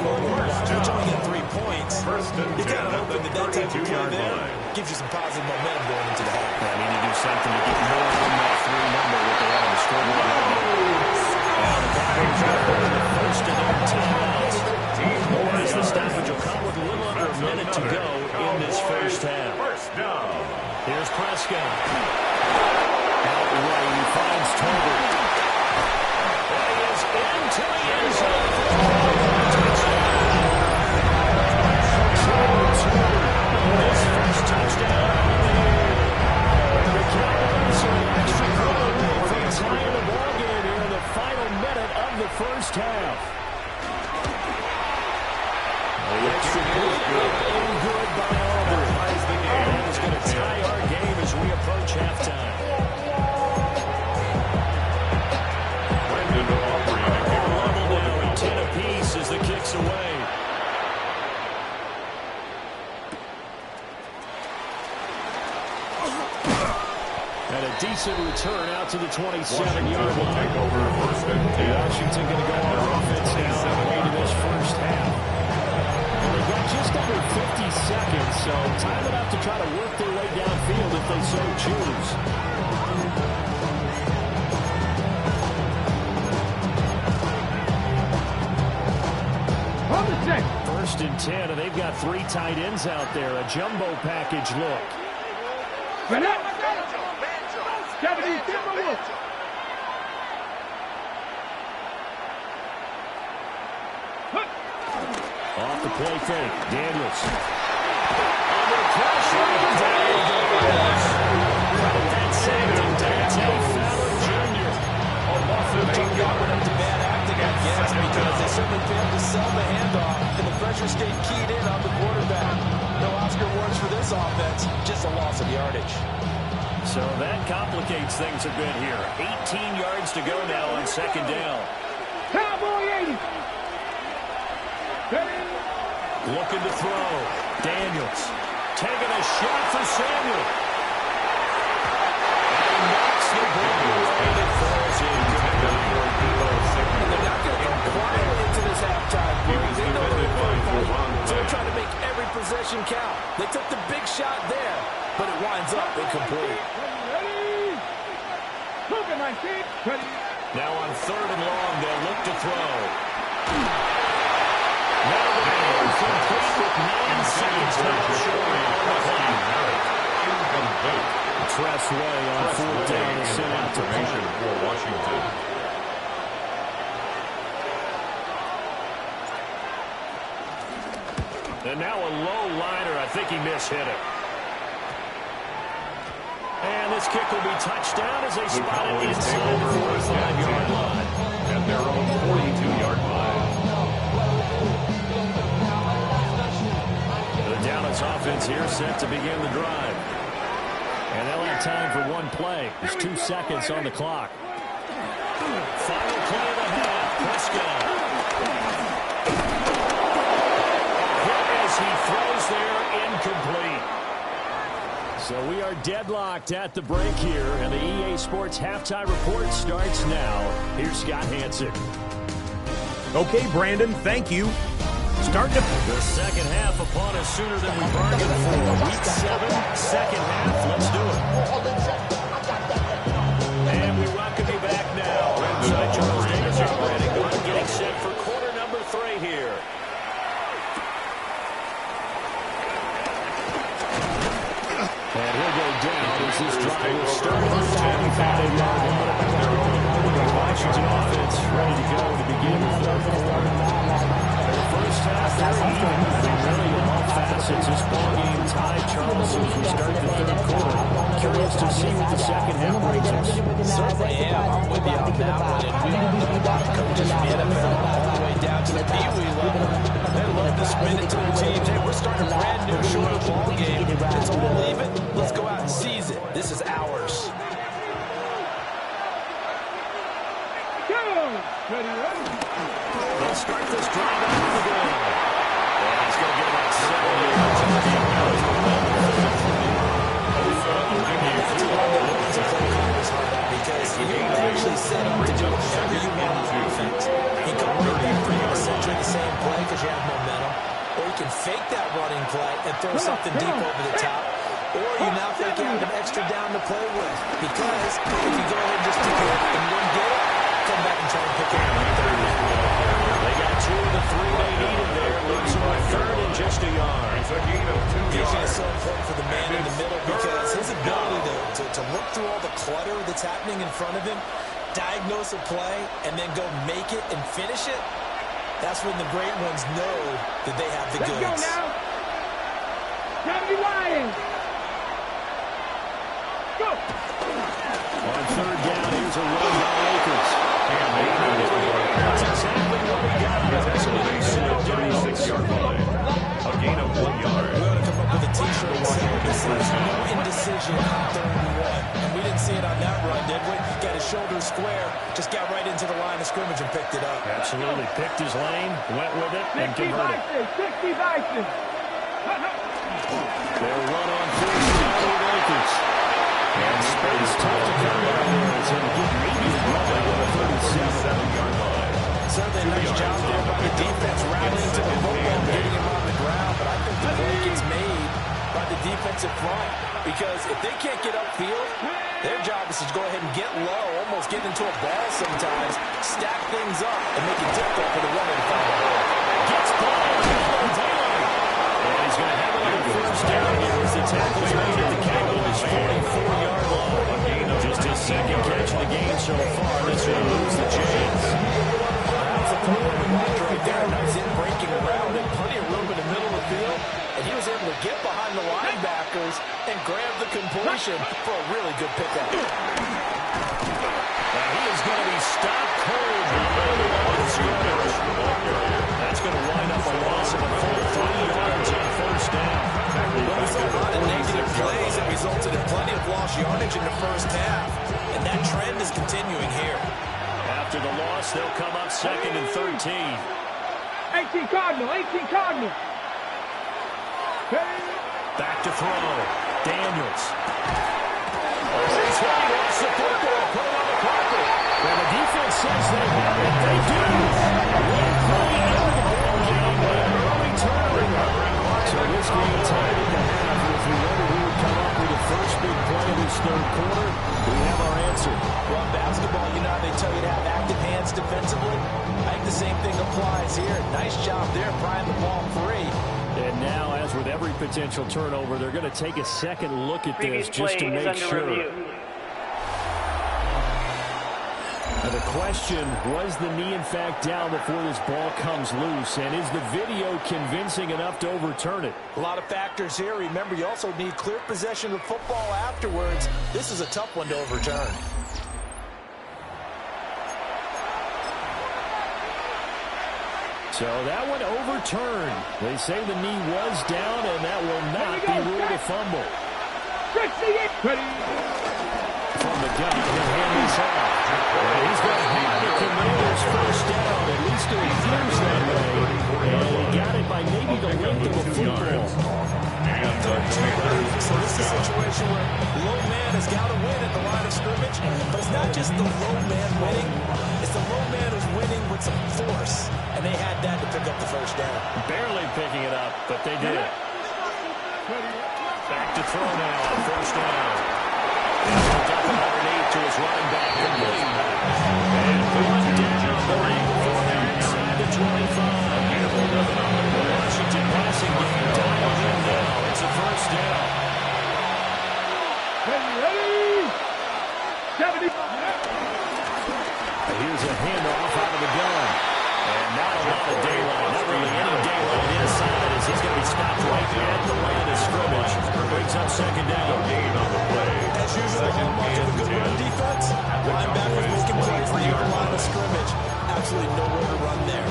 [SPEAKER 4] You're
[SPEAKER 3] down.
[SPEAKER 4] only get 3 points.
[SPEAKER 3] First and
[SPEAKER 4] You
[SPEAKER 3] 10
[SPEAKER 4] got
[SPEAKER 3] at
[SPEAKER 4] open
[SPEAKER 3] the
[SPEAKER 4] to that type of play
[SPEAKER 3] 32-yard
[SPEAKER 4] there.
[SPEAKER 3] line.
[SPEAKER 4] Gives you some positive momentum going into the half.
[SPEAKER 1] They need to do something to get more than that 3 number with their own scoreboard. And the Cowboys are holding the first of their timeouts. As the stoppage will come with a little under a minute to go in this first half.
[SPEAKER 3] First down.
[SPEAKER 1] Here's Prescott. Outright, he finds Tolbert. And he is into the end zone. His first touchdown of the year. The Cowboys are an extra point away from tying the ballgame here in the final minute of the first half. The extra point and good by Auburn. That is going to tie our game as we approach halftime.
[SPEAKER 3] Brandon Aubrey to kick
[SPEAKER 1] Level
[SPEAKER 3] off.
[SPEAKER 1] now at 10 apiece as the kick's away. And a decent return out to the 27-yard
[SPEAKER 3] will
[SPEAKER 1] line.
[SPEAKER 3] take over first and 10.
[SPEAKER 1] Washington going to go on offense now on the way to this first half. And they've got just under 50 seconds, so time enough to try to work their way downfield if they so choose.
[SPEAKER 5] On the set.
[SPEAKER 1] First and 10, and they've got 3 tight ends out there. A jumbo package look.
[SPEAKER 5] Ready? 70 Timberwolves.
[SPEAKER 1] Off the play fake. Daniels. Under pressure. There he goes. That saved him. Dante Fowler Jr.
[SPEAKER 4] Took Auburn up to bad acting, I guess, because they certainly failed to sell the handoff, and the pressure stayed keyed in on the quarterback. No Oscar awards for this offense, just a loss of yardage.
[SPEAKER 1] So that complicates things a bit here. 18 yards to go now on second down.
[SPEAKER 5] Cowboy 80. Ready?
[SPEAKER 1] Looking to throw. Daniels taking a shot for Samuel. And he knocks the ball away and falls in.
[SPEAKER 4] And they're not going to go quietly into this halftime break. They know they're going to fight, so they're trying to make every possession count. They took the big shot there, but it winds up incomplete.
[SPEAKER 5] Ready? Moving my feet. Ready?
[SPEAKER 1] Now on third and long, they'll look to throw. Now the ball is complete with 9 seconds left short on the clock.
[SPEAKER 3] Incomplete.
[SPEAKER 1] Tressway on fourth down is sent out to
[SPEAKER 3] Information
[SPEAKER 1] punt.
[SPEAKER 3] for Washington.
[SPEAKER 1] And now a low liner. I think he mishit it. And this kick will be touched down as they
[SPEAKER 3] The
[SPEAKER 1] spot it
[SPEAKER 3] Cowboys take
[SPEAKER 1] inside
[SPEAKER 3] over
[SPEAKER 1] the
[SPEAKER 3] first and
[SPEAKER 1] 45-yard
[SPEAKER 3] 10
[SPEAKER 1] line.
[SPEAKER 3] at their own 42-yard line.
[SPEAKER 1] The Dallas offense here set to begin the drive. And they'll have time for one play. There's 2 seconds on the clock. Final play of the half. Prescott. Hit as he throws there, incomplete. So we are deadlocked at the break here, and the EA Sports Halftime Report starts now. Here's Scott Hansen.
[SPEAKER 7] Okay, Brandon, thank you. Starting to...
[SPEAKER 1] The second half upon us sooner than we bargained for. Week 7, second half. Let's do it. And we welcome you back now. Inside Charles Davis operating, going getting set for quarter number 3 here. This drive will start at the 25-yard line. Washington offense ready to go to begin the third quarter. The first half, very even. Really, in all facets, this ball game tied, Charles, as we start the third quarter. Curious to see what the second half brings us.
[SPEAKER 4] Certainly am. I'm with you on that one. And we all know a lot of coaches from the NFL all the way down to the Pee-wee level. They love to spin it to their teams. Hey, we're starting a brand new shorter ball game. It's all even. Let's go out and seize it. This is ours.
[SPEAKER 1] They'll start this drive out of the goal. And he's going to get about 7 yards.
[SPEAKER 4] Because he can actually set up to do whatever you want on offense. He can run it pretty much essentially the same play because you have momentum. Or you can fake that running play and throw something deep over the top. Or you now think you have an extra down to play with. Because if you go ahead and just take it and then get it, come back and try and pick it up on third down.
[SPEAKER 1] They got 2 of the 3 they needed there. Leaves them on third and just a yard.
[SPEAKER 4] Vision is so important for the man in the middle because his ability to look through all the clutter that's happening in front of him, diagnose a play, and then go make it and finish it, that's when the great ones know that they have the goods.
[SPEAKER 5] Let's go now. Johnny Lions. Go.
[SPEAKER 1] On third down, here's a run by Lakers. That's exactly what we got. That's a 36-yard line.
[SPEAKER 3] A gain of 1 yard.
[SPEAKER 4] We ought to come up with a t-shirt that says no indecision on third and 1. And we didn't see it on that run, did we? Got his shoulder square, just got right into the line of scrimmage and picked it up.
[SPEAKER 1] Absolutely. Picked his lane, went with it, and
[SPEAKER 5] 60
[SPEAKER 1] converted.
[SPEAKER 5] Bison. 60 Bison.
[SPEAKER 1] They'll run on first down to the Lakers. And space tough to come down there. It's a good medium run with a 37-yard line.
[SPEAKER 4] Certainly a nice job there by the defense, rallying to the football, getting him on the ground. But I think the play gets made by the defensive front because if they can't get upfield, their job is to go ahead and get low, almost get into a ball sometimes, stack things up, and make it difficult for the runner to find a hole.
[SPEAKER 1] Gets ball down. And he's going to have it on first down here as the tackle's made at the Cowboys' 44-yard line. Just his second catch of the game so far. This will lose the chance.
[SPEAKER 4] That's a point to watch right there. Nice in-breaking route and plenty of room in the middle of the field. And he was able to get behind the linebackers and grab the completion for a really good pickup.
[SPEAKER 1] And he is going to be stopped cold behind the line of scrimmage. That's going to wind up a loss of a full 3 yards on first down.
[SPEAKER 4] Well, we saw a lot of negative plays that resulted in plenty of lost yardage in the first half. And that trend is continuing here.
[SPEAKER 1] After the loss, they'll come up 2nd and 13.
[SPEAKER 5] 18 Cardinal. 18 Cardinal.
[SPEAKER 1] Back to throw. Daniels. He's running off the football. Put it on the carpet. Well, the defense says they have it. They do. 1 point into the ball game. Early turn. So this game tied at the half. If we wonder who would come up with the first big play of this third quarter, we have our answer.
[SPEAKER 4] Well, in basketball, you know how they tell you to have active hands defensively? I think the same thing applies here. Nice job there, prying the ball free.
[SPEAKER 1] And now, as with every potential turnover, they're going to take a second look at this just to make sure. Now the question, was the knee in fact down before this ball comes loose? And is the video convincing enough to overturn it?
[SPEAKER 4] A lot of factors here. Remember, you also need clear possession of the football afterwards. This is a tough one to overturn.
[SPEAKER 1] So that one overturned. They say the knee was down, and that will not be ruled a fumble.
[SPEAKER 5] 68.
[SPEAKER 1] From the gun, he'll hand this off. And he's going to have the Commanders first down. At least it appears that way. And he got it by maybe the length of a football.
[SPEAKER 4] So this is a situation where low man has got to win at the line of scrimmage. But it's not just the low man winning. It's the low man who's winning with some force. And they had that to pick up the first down.
[SPEAKER 1] Barely picking it up, but they did. Back to throw now on first down. He's up underneath to his running back. Complete. And brought down the ring before they're inside the 25. The Washington passing game dialed in now. It's a first down.
[SPEAKER 4] absolutely nowhere to run there.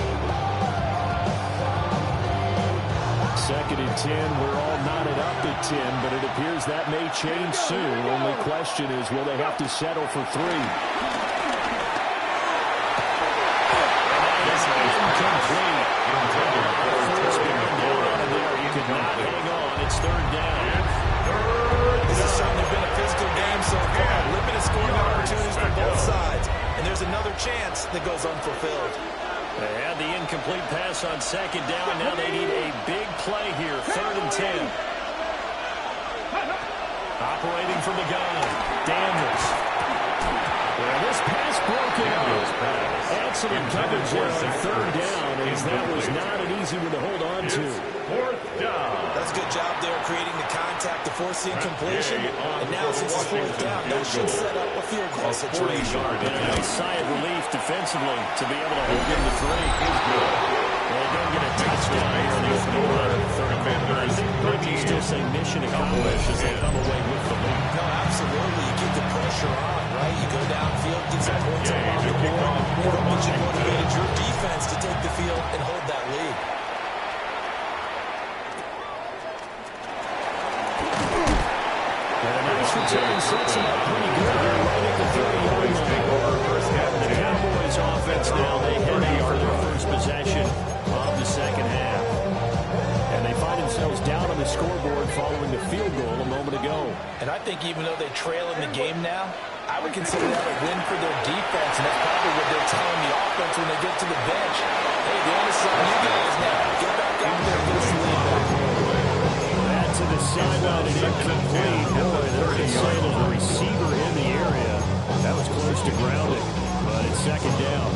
[SPEAKER 1] 2nd and 10. We're all knotted up at 10, but it appears that may change soon. Only question is, will they have to settle for 3? Incomplete. You could not hang on. It's 3rd down.
[SPEAKER 4] This has certainly been a physical game so far. Limited scoring opportunities for both sides. And there's another chance that goes unfulfilled.
[SPEAKER 1] They had the incomplete pass on 2nd down. Now they need a big play here. 3rd and 10. Operating from the gun. Daniels. Well, this pass broken up. Excellent coverage there on 3rd down, as that was not an easy one to hold on to.
[SPEAKER 3] 4th down.
[SPEAKER 4] That's a good job there creating the contact to force the incompletion. And now since it's 4th down, that should set up a field goal situation.
[SPEAKER 1] And a nice sigh of relief defensively to be able to hold him to 3. Well, they don't get a touchdown here in the opening run of the 3rd quarter. I think coaches still say mission accomplished as they come away with the lead.
[SPEAKER 4] No, absolutely. You keep the pressure on, right? You go downfield, get some points up on the board. You hope that you motivated your defense to take the field and hold that lead.
[SPEAKER 1] And a nice return sets him up pretty good here right at the 30-yard line. The Cowboys offense now, they head in for their first possession of the 2nd half. And they find themselves down on the scoreboard following the field goal a moment ago.
[SPEAKER 4] And I think even though they trail in the game now, I would consider that a win for their defense, and that's probably what they're telling the offense when they get to the bench. Hey, the onus is on you guys now. Get back out there and get us the lead back.
[SPEAKER 1] That to the sideline and incomplete. Boy, they're just saying there's a receiver in the area. That was close to grounding, but it's 2nd down.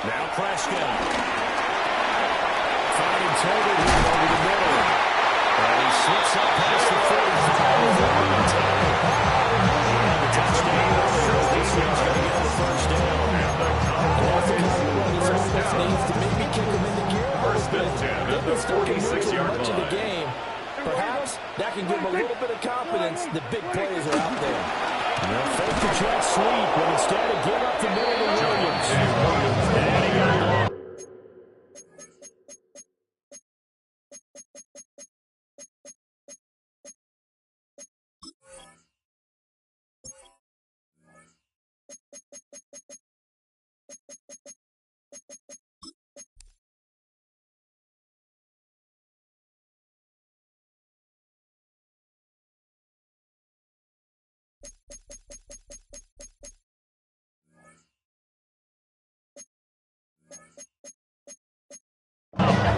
[SPEAKER 1] Now Prescott. Finding Tolbert here over the middle. And he slips up past the 45. And the touchdown. This one's going to get the 1st down.
[SPEAKER 4] And that's the kind of run this offense needs to maybe kick them in the gear a little bit. They've been stuck in neutral much of the game. Perhaps that can give them a little bit of confidence. The big plays are out there.
[SPEAKER 1] They'll fake the jet sweep, but instead of give up the middle to Williams. And he got long.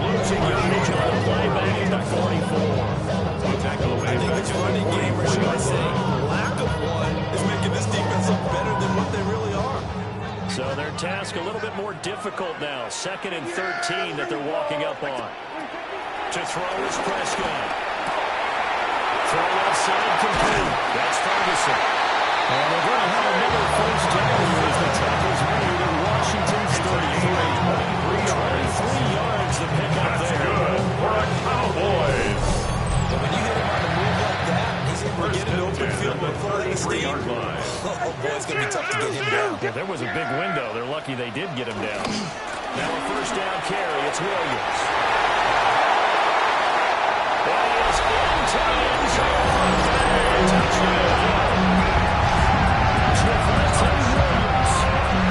[SPEAKER 1] Losing yardage on the play back at the 44.
[SPEAKER 4] I think this running game, or should I say, lack of one, is making this defense look better than what they really are.
[SPEAKER 1] So their task a little bit more difficult now. 2nd and 13 that they're walking up on. To throw is Prescott. Throw outside complete. That's Ferguson. And they're going to have another 1st down as the tackle's made in Washington's 33. 23 yards to pick up
[SPEAKER 3] That's
[SPEAKER 1] there.
[SPEAKER 3] good for a Cowboys.
[SPEAKER 4] And when you hit him on the move like that, he's able to get an open field with plenty of steam. Oh, boy, it's going to be tough to get him down.
[SPEAKER 1] Yeah, there was a big window. They're lucky they did get him down. Now a 1st down carry. It's Williams. That is into the end zone. Touchdown. Javonte Williams.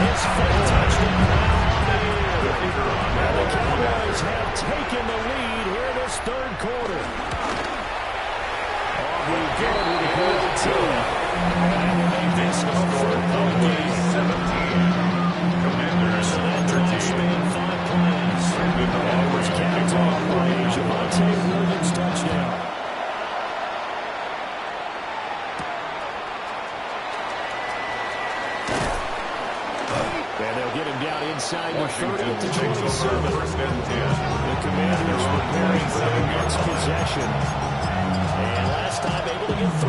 [SPEAKER 1] His 5th touchdown on the year. And the Cowboys have taken the lead here in this 3rd quarter. Aubrey good with a good team. And they make this a 4-point game.
[SPEAKER 3] 17. Commanders.
[SPEAKER 1] So that drive spanned 5 plays. And was capped off by a Javonte Williams touchdown. And they'll get him down inside the 30 to 27.
[SPEAKER 3] 1st and 10.
[SPEAKER 1] The Commanders preparing for their next possession. And last time able to get 3.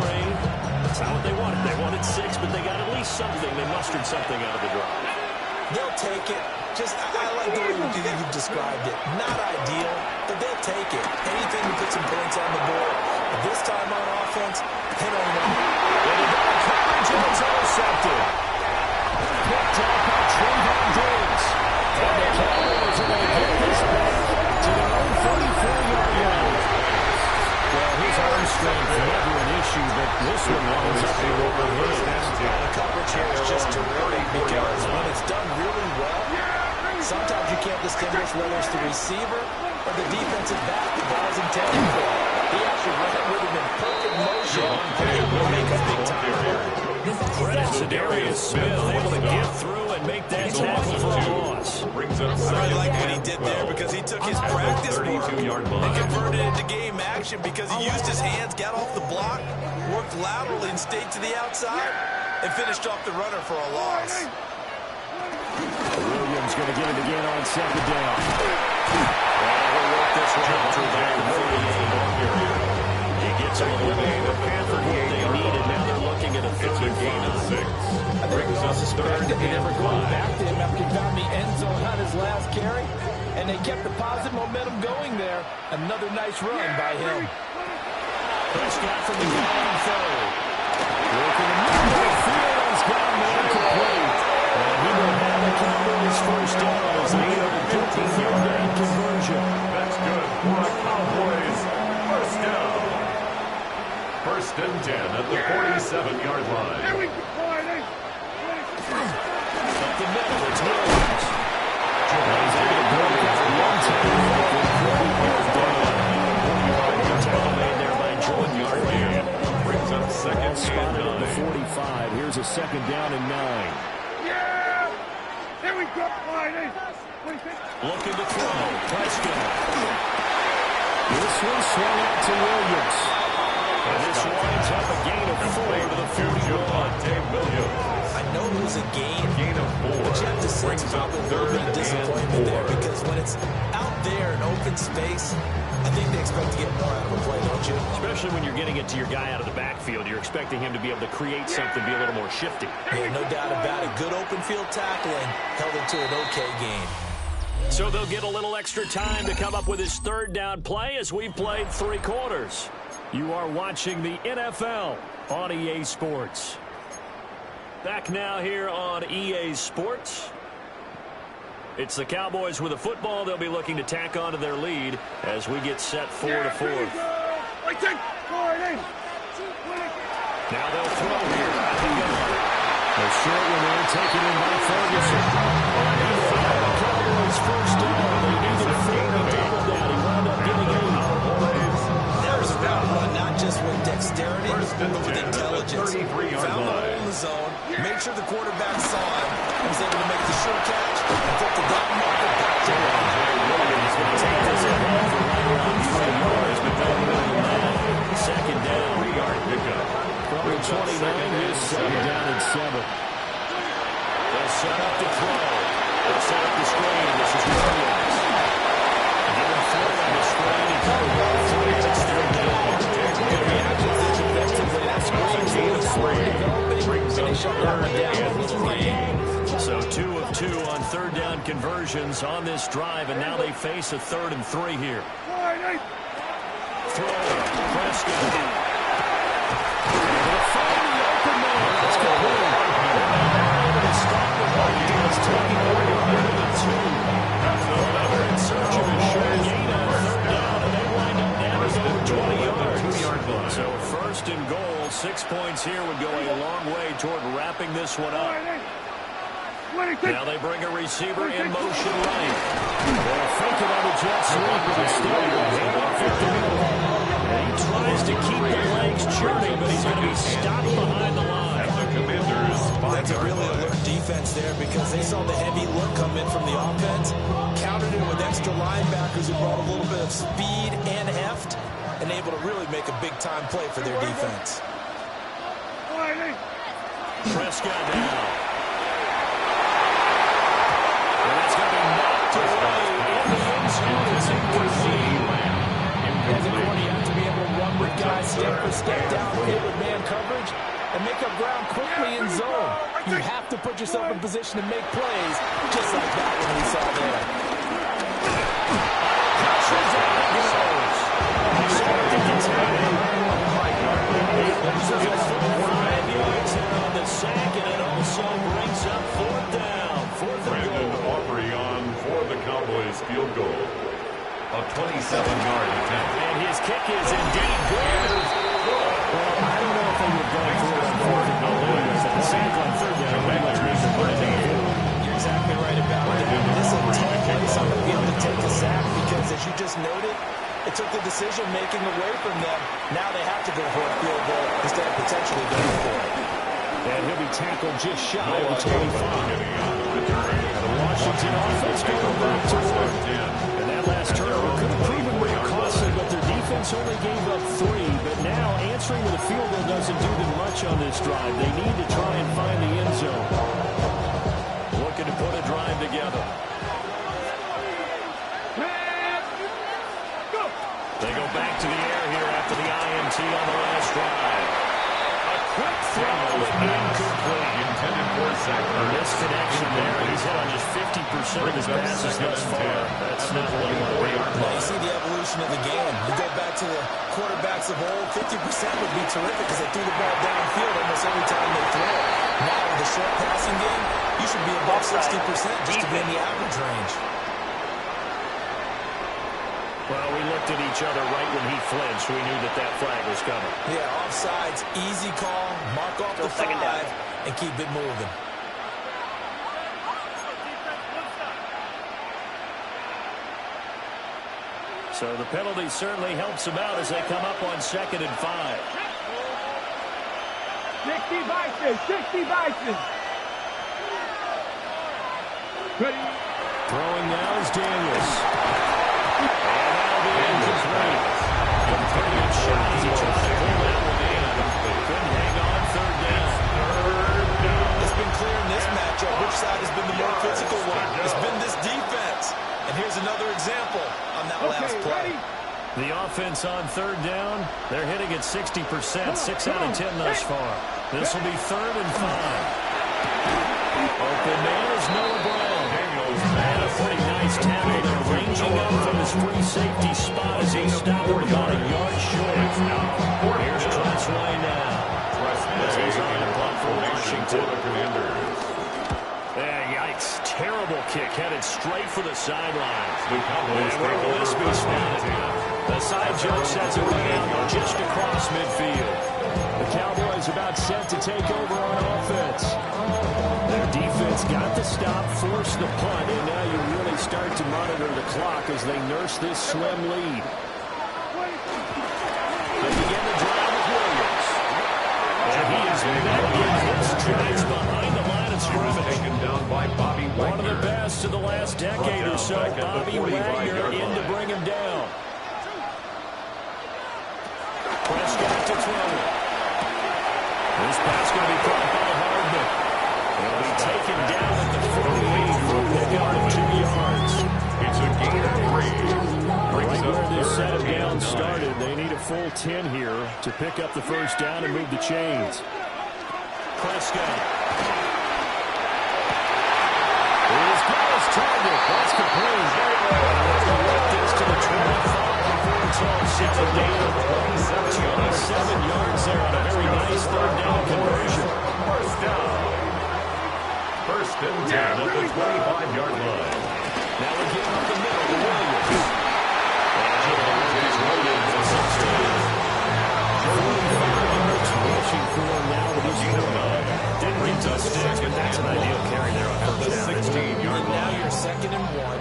[SPEAKER 1] That's not what they wanted. They wanted 6, but they got at least something. They mustered something out of the drive.
[SPEAKER 4] They'll take it. I like the way you've described it. Not ideal, but they'll take it. Anything to put some points on the board. But this time on offense, hit on one.
[SPEAKER 1] And he got a coverage and it's intercepted. Picked up by Trayvon Diggs. And the Cowboys are going to get this back to their own 44-yard line. Well, his arm strength never an issue, but this one winds up being over his.
[SPEAKER 4] The coverage here is just terrific because when it's done really well, sometimes you can't distinguish whether it's the receiver or the defensive back the ball's intended for. He actually ran it with him in perfect motion and able to make a big-time run.
[SPEAKER 1] Credit to Darius Smith, able to get through and make that tackle for a loss.
[SPEAKER 4] I really like what he did there because he took his practice work and converted it into game action because he used his hands, got off the block, worked laterally and stayed to the outside, and finished off the runner for a loss.
[SPEAKER 1] Williams going to get it again on second down. And he'll work this one out to about the 48. He gets a little bit of what they needed. Now they're looking at a 13 gain of 6.
[SPEAKER 4] I think it was unsuspected they never going back to him after he found the end zone on his last carry, and they kept the positive momentum going there. Another nice run by him.
[SPEAKER 1] Prescott from the ground third. Working the middle of the field. He's got him incomplete. And he will have the Cowboys first down as they get a 15-yard conversion.
[SPEAKER 3] That's good for a Cowboys first down. First and 10 at the 47-yard line.
[SPEAKER 5] There we go.
[SPEAKER 1] Up the middle, it's Williams. He's able to break out one time. Made there by Jordan Yardley.
[SPEAKER 3] Brings up second
[SPEAKER 1] Spotted at
[SPEAKER 3] and
[SPEAKER 1] the
[SPEAKER 3] 9.
[SPEAKER 1] 45. Here's a second down and 9.
[SPEAKER 5] Yeah! There we go.
[SPEAKER 1] Looking to throw. Prescott. This one swung out to Williams. And this winds up a gain of 4 to the 41.
[SPEAKER 4] I know it was a gain
[SPEAKER 3] of 4.
[SPEAKER 4] but you have to sense probably a little bit of disappointment there because when it's out there in open space, I think they expect to get more out of a play, don't you?
[SPEAKER 1] Especially when you're getting it to your guy out of the backfield. You're expecting him to be able to create something, be a little more shifty.
[SPEAKER 4] Yeah, no doubt about it. Good open field tackling held it to an okay game.
[SPEAKER 1] So they'll get a little extra time to come up with his third down play as we've played 3 quarters. You are watching the NFL on EA Sports. Back now here on EA Sports. It's the Cowboys with a football. They'll be looking to tack onto their lead as we get set 4 to 4. Now they'll throw here. A short one there, taken in by Ferguson. And he found the Cowboys first down. They needed a third and double down. He wound up getting 8.
[SPEAKER 4] There's a route run, not just with dexterity, but with intelligence. Found the hole in the zone, made sure the quarterback saw it, and was able to make the short catch and flip the down marker back to
[SPEAKER 1] Williams going to take this ahead for right around 3 yards, but no more than that. Second down. 3-yard pickup. From the 29, here's second down and 7. They'll set up to throw. They'll set up the screen. This is Williams. Give him 4 on the screen. He covered well through. It's third down.
[SPEAKER 4] good reactions defensively. That screen was developing, and they shut that one down.
[SPEAKER 1] So 2 of 2 on third down conversions on this drive, and now they face a 3rd and 3 here. Throw. Prescott. They'll find the open man. That's complete. Able to stop the run. He's taking away the 2. They're in search of a short gain on third down, and they wind up down over 20 yards.
[SPEAKER 3] 2-yard line.
[SPEAKER 1] So 1st and goal, 6 points here would go a long way toward wrapping this one up. Now they bring a receiver in motion right. They're faking on the jet sweep with a steady handoff at the middle. And he tries to keep the legs churning, but he's going to be stopped behind the line.
[SPEAKER 3] And the Commanders,
[SPEAKER 4] That's a really alert defense there because they saw the heavy look come in from the offense, countered it with extra linebackers who brought a little bit of speed and heft, and able to really make a big-time play for their defense.
[SPEAKER 1] Prescott now. And it's going to be knocked away in the end zone. It's incomplete.
[SPEAKER 4] As a corner, you have to be able to run with guys step for step downfield with man coverage and make up ground quickly in zone. You have to put yourself in position to make plays, just like that one we saw there.
[SPEAKER 1] And it also brings up fourth down.
[SPEAKER 3] Brandon Aubrey on for the Cowboys field goal. A 27-yard attempt.
[SPEAKER 1] And his kick is indeed good. Well, I don't know if they would have gone for it on fourth and goal. At the same time, third down, pretty much makes it right there.
[SPEAKER 4] You're exactly right about that. This is a tough place I'm going to be able to take a sack because, as you just noted, it took the decision-making away from them. Now they have to go for a field goal instead of potentially going for it.
[SPEAKER 1] And he'll be tackled just shy of 25. The Washington offense going back to work. And that last turnover could have proven more costly, but their defense only gave up 3. But now answering with a field goal doesn't do them much on this drive. They need to try and find the end zone. Looking to put a drive together. They go back to the air here after the INT on the last drive. Quick throw, incomplete.
[SPEAKER 3] Intended for Zach
[SPEAKER 1] A misconnection there. He's hit on just 50% of his passes thus far. That's not what he wanted.
[SPEAKER 4] Well, you see the evolution of the game. You go back to the quarterbacks of old, 50% would be terrific because they threw the ball downfield almost every time they throw it. Now with the short passing game, you should be above 60% just to be in the average range.
[SPEAKER 1] Well, we looked at each other right when he flinched. We knew that flag was coming.
[SPEAKER 4] Yeah, offsides, easy call, mark off the 5, and keep it moving.
[SPEAKER 1] So the penalty certainly helps him out as they come up on 2nd and 5.
[SPEAKER 5] 60 Vikings, 60 Vikings. Ready?
[SPEAKER 1] Throwing now is Daniels. Incomplete. Brilliant shot as he tried to pull that one in. Couldn't hang on. Third down.
[SPEAKER 4] It's been clear in this matchup which side has been the more physical one. It's been this defense. And here's another example on that last play.
[SPEAKER 5] Ready?
[SPEAKER 1] The offense on third down, they're hitting at 60%, 6 out of 10 thus far. This will be 3rd and 5. Open man is Noah Brown. And a pretty nice tackle there, ranging up from his free safety spot as he stopped about a yard short. Here's Tressway now. As he's on the punt for Washington. Yikes. Terrible kick, headed straight for the sidelines. And where will this be spotted? The side jump sets it way out just across midfield. The Cowboys about set to take over on offense. Their defense got the stop, forced the punt, and now you really start to monitor the clock as they nurse this slim lead. They begin the drive with Williams. And he is met in his stripes behind the line of scrimmage.
[SPEAKER 3] Taken down by Bobby Wagner.
[SPEAKER 1] One of the best of the last decade or so. Bobby Wagner in to bring him down. Prescott to throw it. This pass going to be caught by Hardman. He'll be taken down at the 48 for a pickup of 2 yards.
[SPEAKER 3] It's a gain of 3.
[SPEAKER 1] Right where this set of downs started, they need a full 10 here to pick up the first down and move the chains. Prescott. Here's Gall's target. That's complete. Work this to the 25 before it's all settled down. 27 yards there on a very nice third down conversion.
[SPEAKER 3] First down. 1st and 10 at the 25-yard line.
[SPEAKER 1] Now we give up the middle to Williams. And Williams is 45 yards rushing for him now with his quarterback. Didn't reach those sticks, but that's an ideal carry there on first down.
[SPEAKER 3] 16-yard line.
[SPEAKER 4] Now you're 2nd and 1.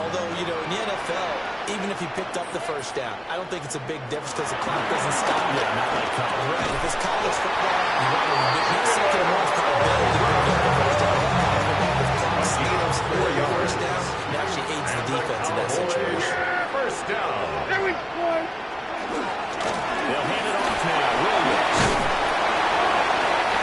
[SPEAKER 4] Although, you know, in the NFL, even if he picked up the first down, I don't think it's a big difference because the clock doesn't stop.
[SPEAKER 1] Yeah, not like college.
[SPEAKER 4] Right. If it's college football, you're right. Big 2nd and 1's probably better than picking up the first down. If the clock stops or your first down, it actually aids the defense in that situation.
[SPEAKER 3] First down.
[SPEAKER 5] There we go.
[SPEAKER 1] They'll hand it off now. Williams.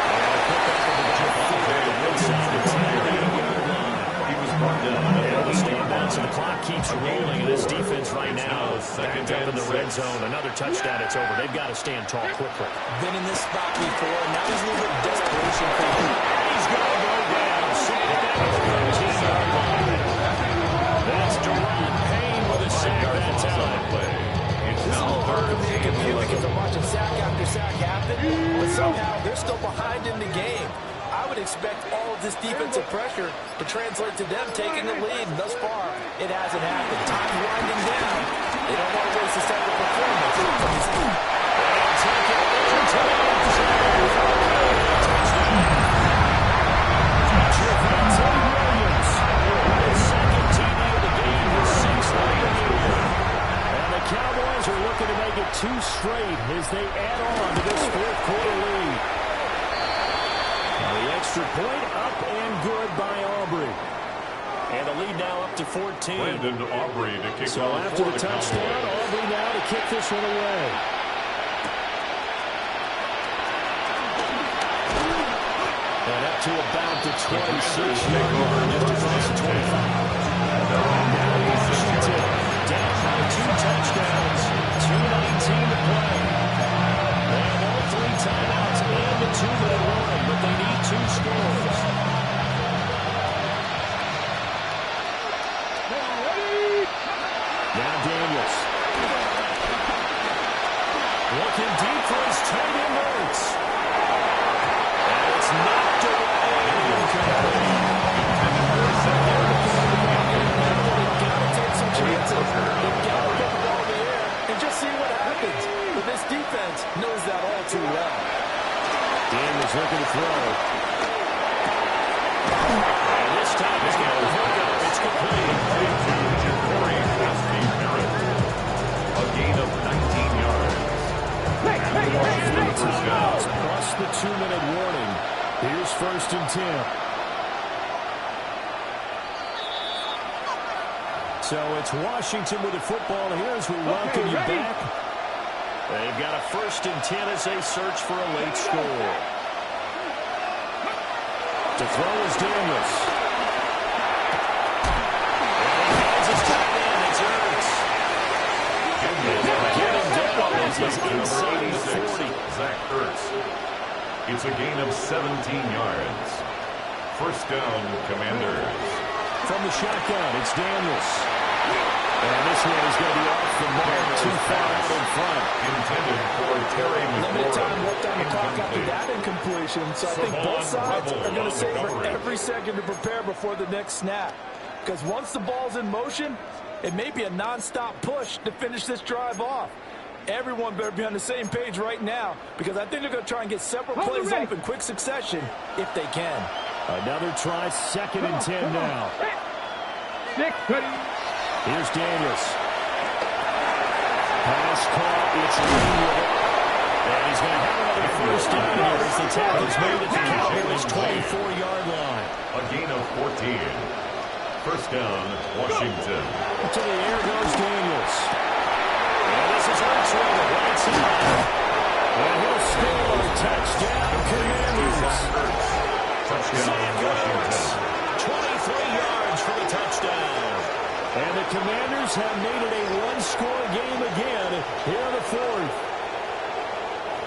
[SPEAKER 1] And a pickup of the jump off there inside the 10-yard line.
[SPEAKER 3] He was brought down.
[SPEAKER 1] And the stand down, so the clock keeps rolling, and this defense right now backed up in the red zone. Another touchdown, it's over. They've got to stand tall quickly.
[SPEAKER 4] Been in this spot before. Now there's a little bit of desperation.
[SPEAKER 1] He's got
[SPEAKER 4] expect all of this defensive pressure to translate to them taking the lead. And thus far, it hasn't happened. Time's winding down. They don't want to waste a second performance from this team.
[SPEAKER 1] Cowboys are looking to make it 2 straight as they add on to this fourth quarter lead. The extra point up and good by Aubrey. And the lead now up to 14.
[SPEAKER 3] Brandon Aubrey to kick
[SPEAKER 1] so
[SPEAKER 3] off
[SPEAKER 1] after
[SPEAKER 3] for
[SPEAKER 1] the touchdown,
[SPEAKER 3] Cowboys.
[SPEAKER 1] Aubrey now to kick this one away. And up to about the 26-yard line, just across the 25. Now Washington down by 2 touchdowns, 2:19 to play. They have all 3 timeouts and the 2-minute warning, but they need 2 scores. Now Daniels. Looking deep for his tight end Ertz. And it's knocked away and incomplete.
[SPEAKER 4] This defense knows that all too well.
[SPEAKER 1] Daniels looking to throw. And this time he's going to hook up. It's complete.
[SPEAKER 3] A gain of 19 yards.
[SPEAKER 1] Plus the 2-minute warning. Here's 1st and 10. So it's Washington with the football here as we welcome you back. They've got a 1st and 10 as they search for a late score. To throw is Daniels. And he has his tight end. It's Ertz. Get him down as he's inside the 40.
[SPEAKER 3] Zach Ertz. It's a gain of 17 yards. 1st down, Commanders.
[SPEAKER 1] From the shotgun, it's Daniels. And this one is going to be off the mark, too far out in front.
[SPEAKER 3] Intended for Terry McLaurin.
[SPEAKER 4] Limited time left on the clock after that incompletion, so I think both sides are going to savor every second to prepare before the next snap. Because once the ball's in motion, it may be a non-stop push to finish this drive off. Everyone better be on the same page right now, because I think they're going to try and get several plays off in quick succession if they can.
[SPEAKER 1] Another try, 2nd and 10 now. Here's Daniels. Pass caught. It's Lee. And he's going to have another 1st down here as the tackle's made at the Cowboys' 24-yard line.
[SPEAKER 3] A gain of 14. 1st down, Washington.
[SPEAKER 1] To the air goes Daniels. And this is Ertz with it right side. And he'll score. Touchdown, Commanders.
[SPEAKER 3] Touchdown, Washington.
[SPEAKER 1] 23 yards for the touchdown. And the Commanders have made it a 1-score game again here in the 4th.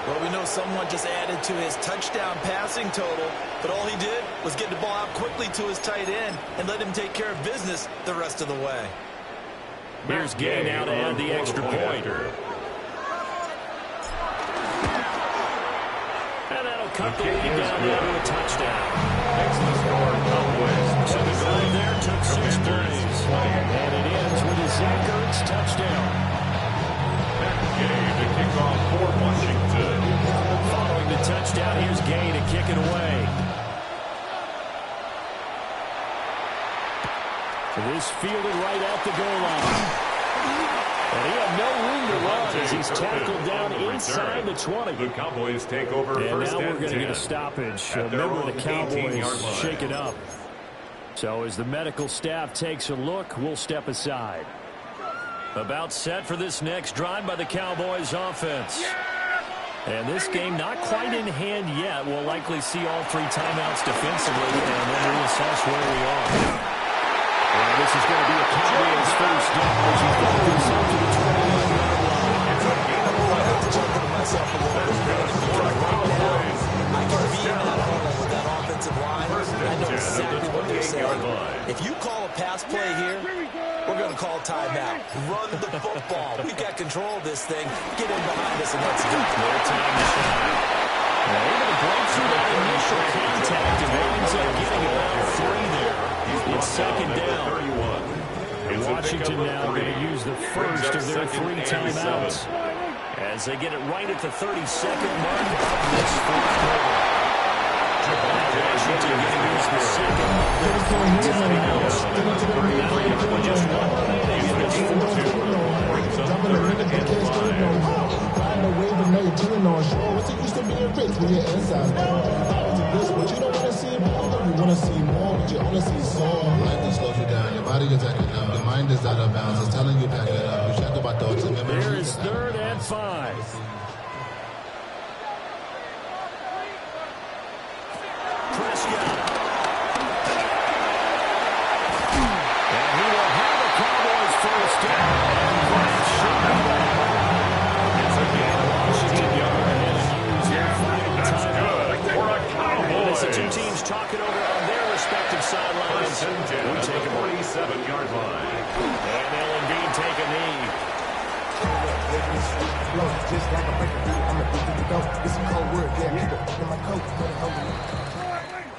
[SPEAKER 4] Well, we know someone just added to his touchdown passing total, but all he did was get the ball out quickly to his tight end and let him take care of business the rest of the way.
[SPEAKER 1] Here's Gay now to add the extra point. And that'll cut the lead down to a touchdown.
[SPEAKER 3] Makes the score Cowboys.
[SPEAKER 1] So the drive there took 6 plays. And it ends with a Zach Ertz touchdown.
[SPEAKER 3] Gay to kick off for Washington.
[SPEAKER 1] Following the touchdown, here's Gay to kick it away. This fielded right at the goal line. And he had no room to run as he's tackled down inside the 20.
[SPEAKER 3] The Cowboys take over
[SPEAKER 1] and
[SPEAKER 3] 1st
[SPEAKER 1] now we're
[SPEAKER 3] and
[SPEAKER 1] going to
[SPEAKER 3] 10.
[SPEAKER 1] get a stoppage.
[SPEAKER 3] At their
[SPEAKER 1] Remember,
[SPEAKER 3] own
[SPEAKER 1] the Cowboys
[SPEAKER 3] 18-yard line.
[SPEAKER 1] shake it up. So as the medical staff takes a look, we'll step aside. About set for this next drive by the Cowboys offense. And this game not quite in hand yet. We'll likely see all 3 timeouts defensively and then reassess where we are. And this is going to be a Cowboys 1st down as you got this up to the 21-yard line.
[SPEAKER 3] It's a gain of 11.
[SPEAKER 4] I can be in that huddle with that offensive line. I know exactly what they're saying. If you call a pass play here, we're going to call timeout. Run the football. We've got control of this thing. Get in behind us and let's go.
[SPEAKER 1] No time to shine. Able to break through that initial contact and winds up getting about 3 there. It's second down. And Washington now going to use the first of their 3 timeouts as they get it right at the 32nd mark of this fourth quarter. Washington going to use the second of their 3 timeouts. Now they have just 1 remaining in this fourth quarter.
[SPEAKER 3] Brings up 3rd and 5.
[SPEAKER 6] Find a way to make it on shore. What's it used to be a rich when you're inside? This, but you don't want to see more. You want to see more, but you only see some. Life that slows you down. Your body is acting up. Your mind is out of bounds. It's telling you back it up. You check about thoughts and memories.
[SPEAKER 1] There is 3rd and 5. Prescott. And he will have the Cowboys first down. It's again Washington yard ahead and use their final timeout.
[SPEAKER 3] For a Cowboys.
[SPEAKER 1] As the 2 teams talking over on their respective sidelines. We take a
[SPEAKER 3] 47-yard line.
[SPEAKER 1] And they'll indeed take a knee.
[SPEAKER 6] Just like a breaker, I'm a to go. It's a cold word, yeah, keep it in my coat.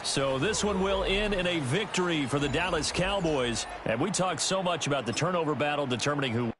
[SPEAKER 1] So this one will end in a victory for the Dallas Cowboys. And we talked so much about the turnover battle determining who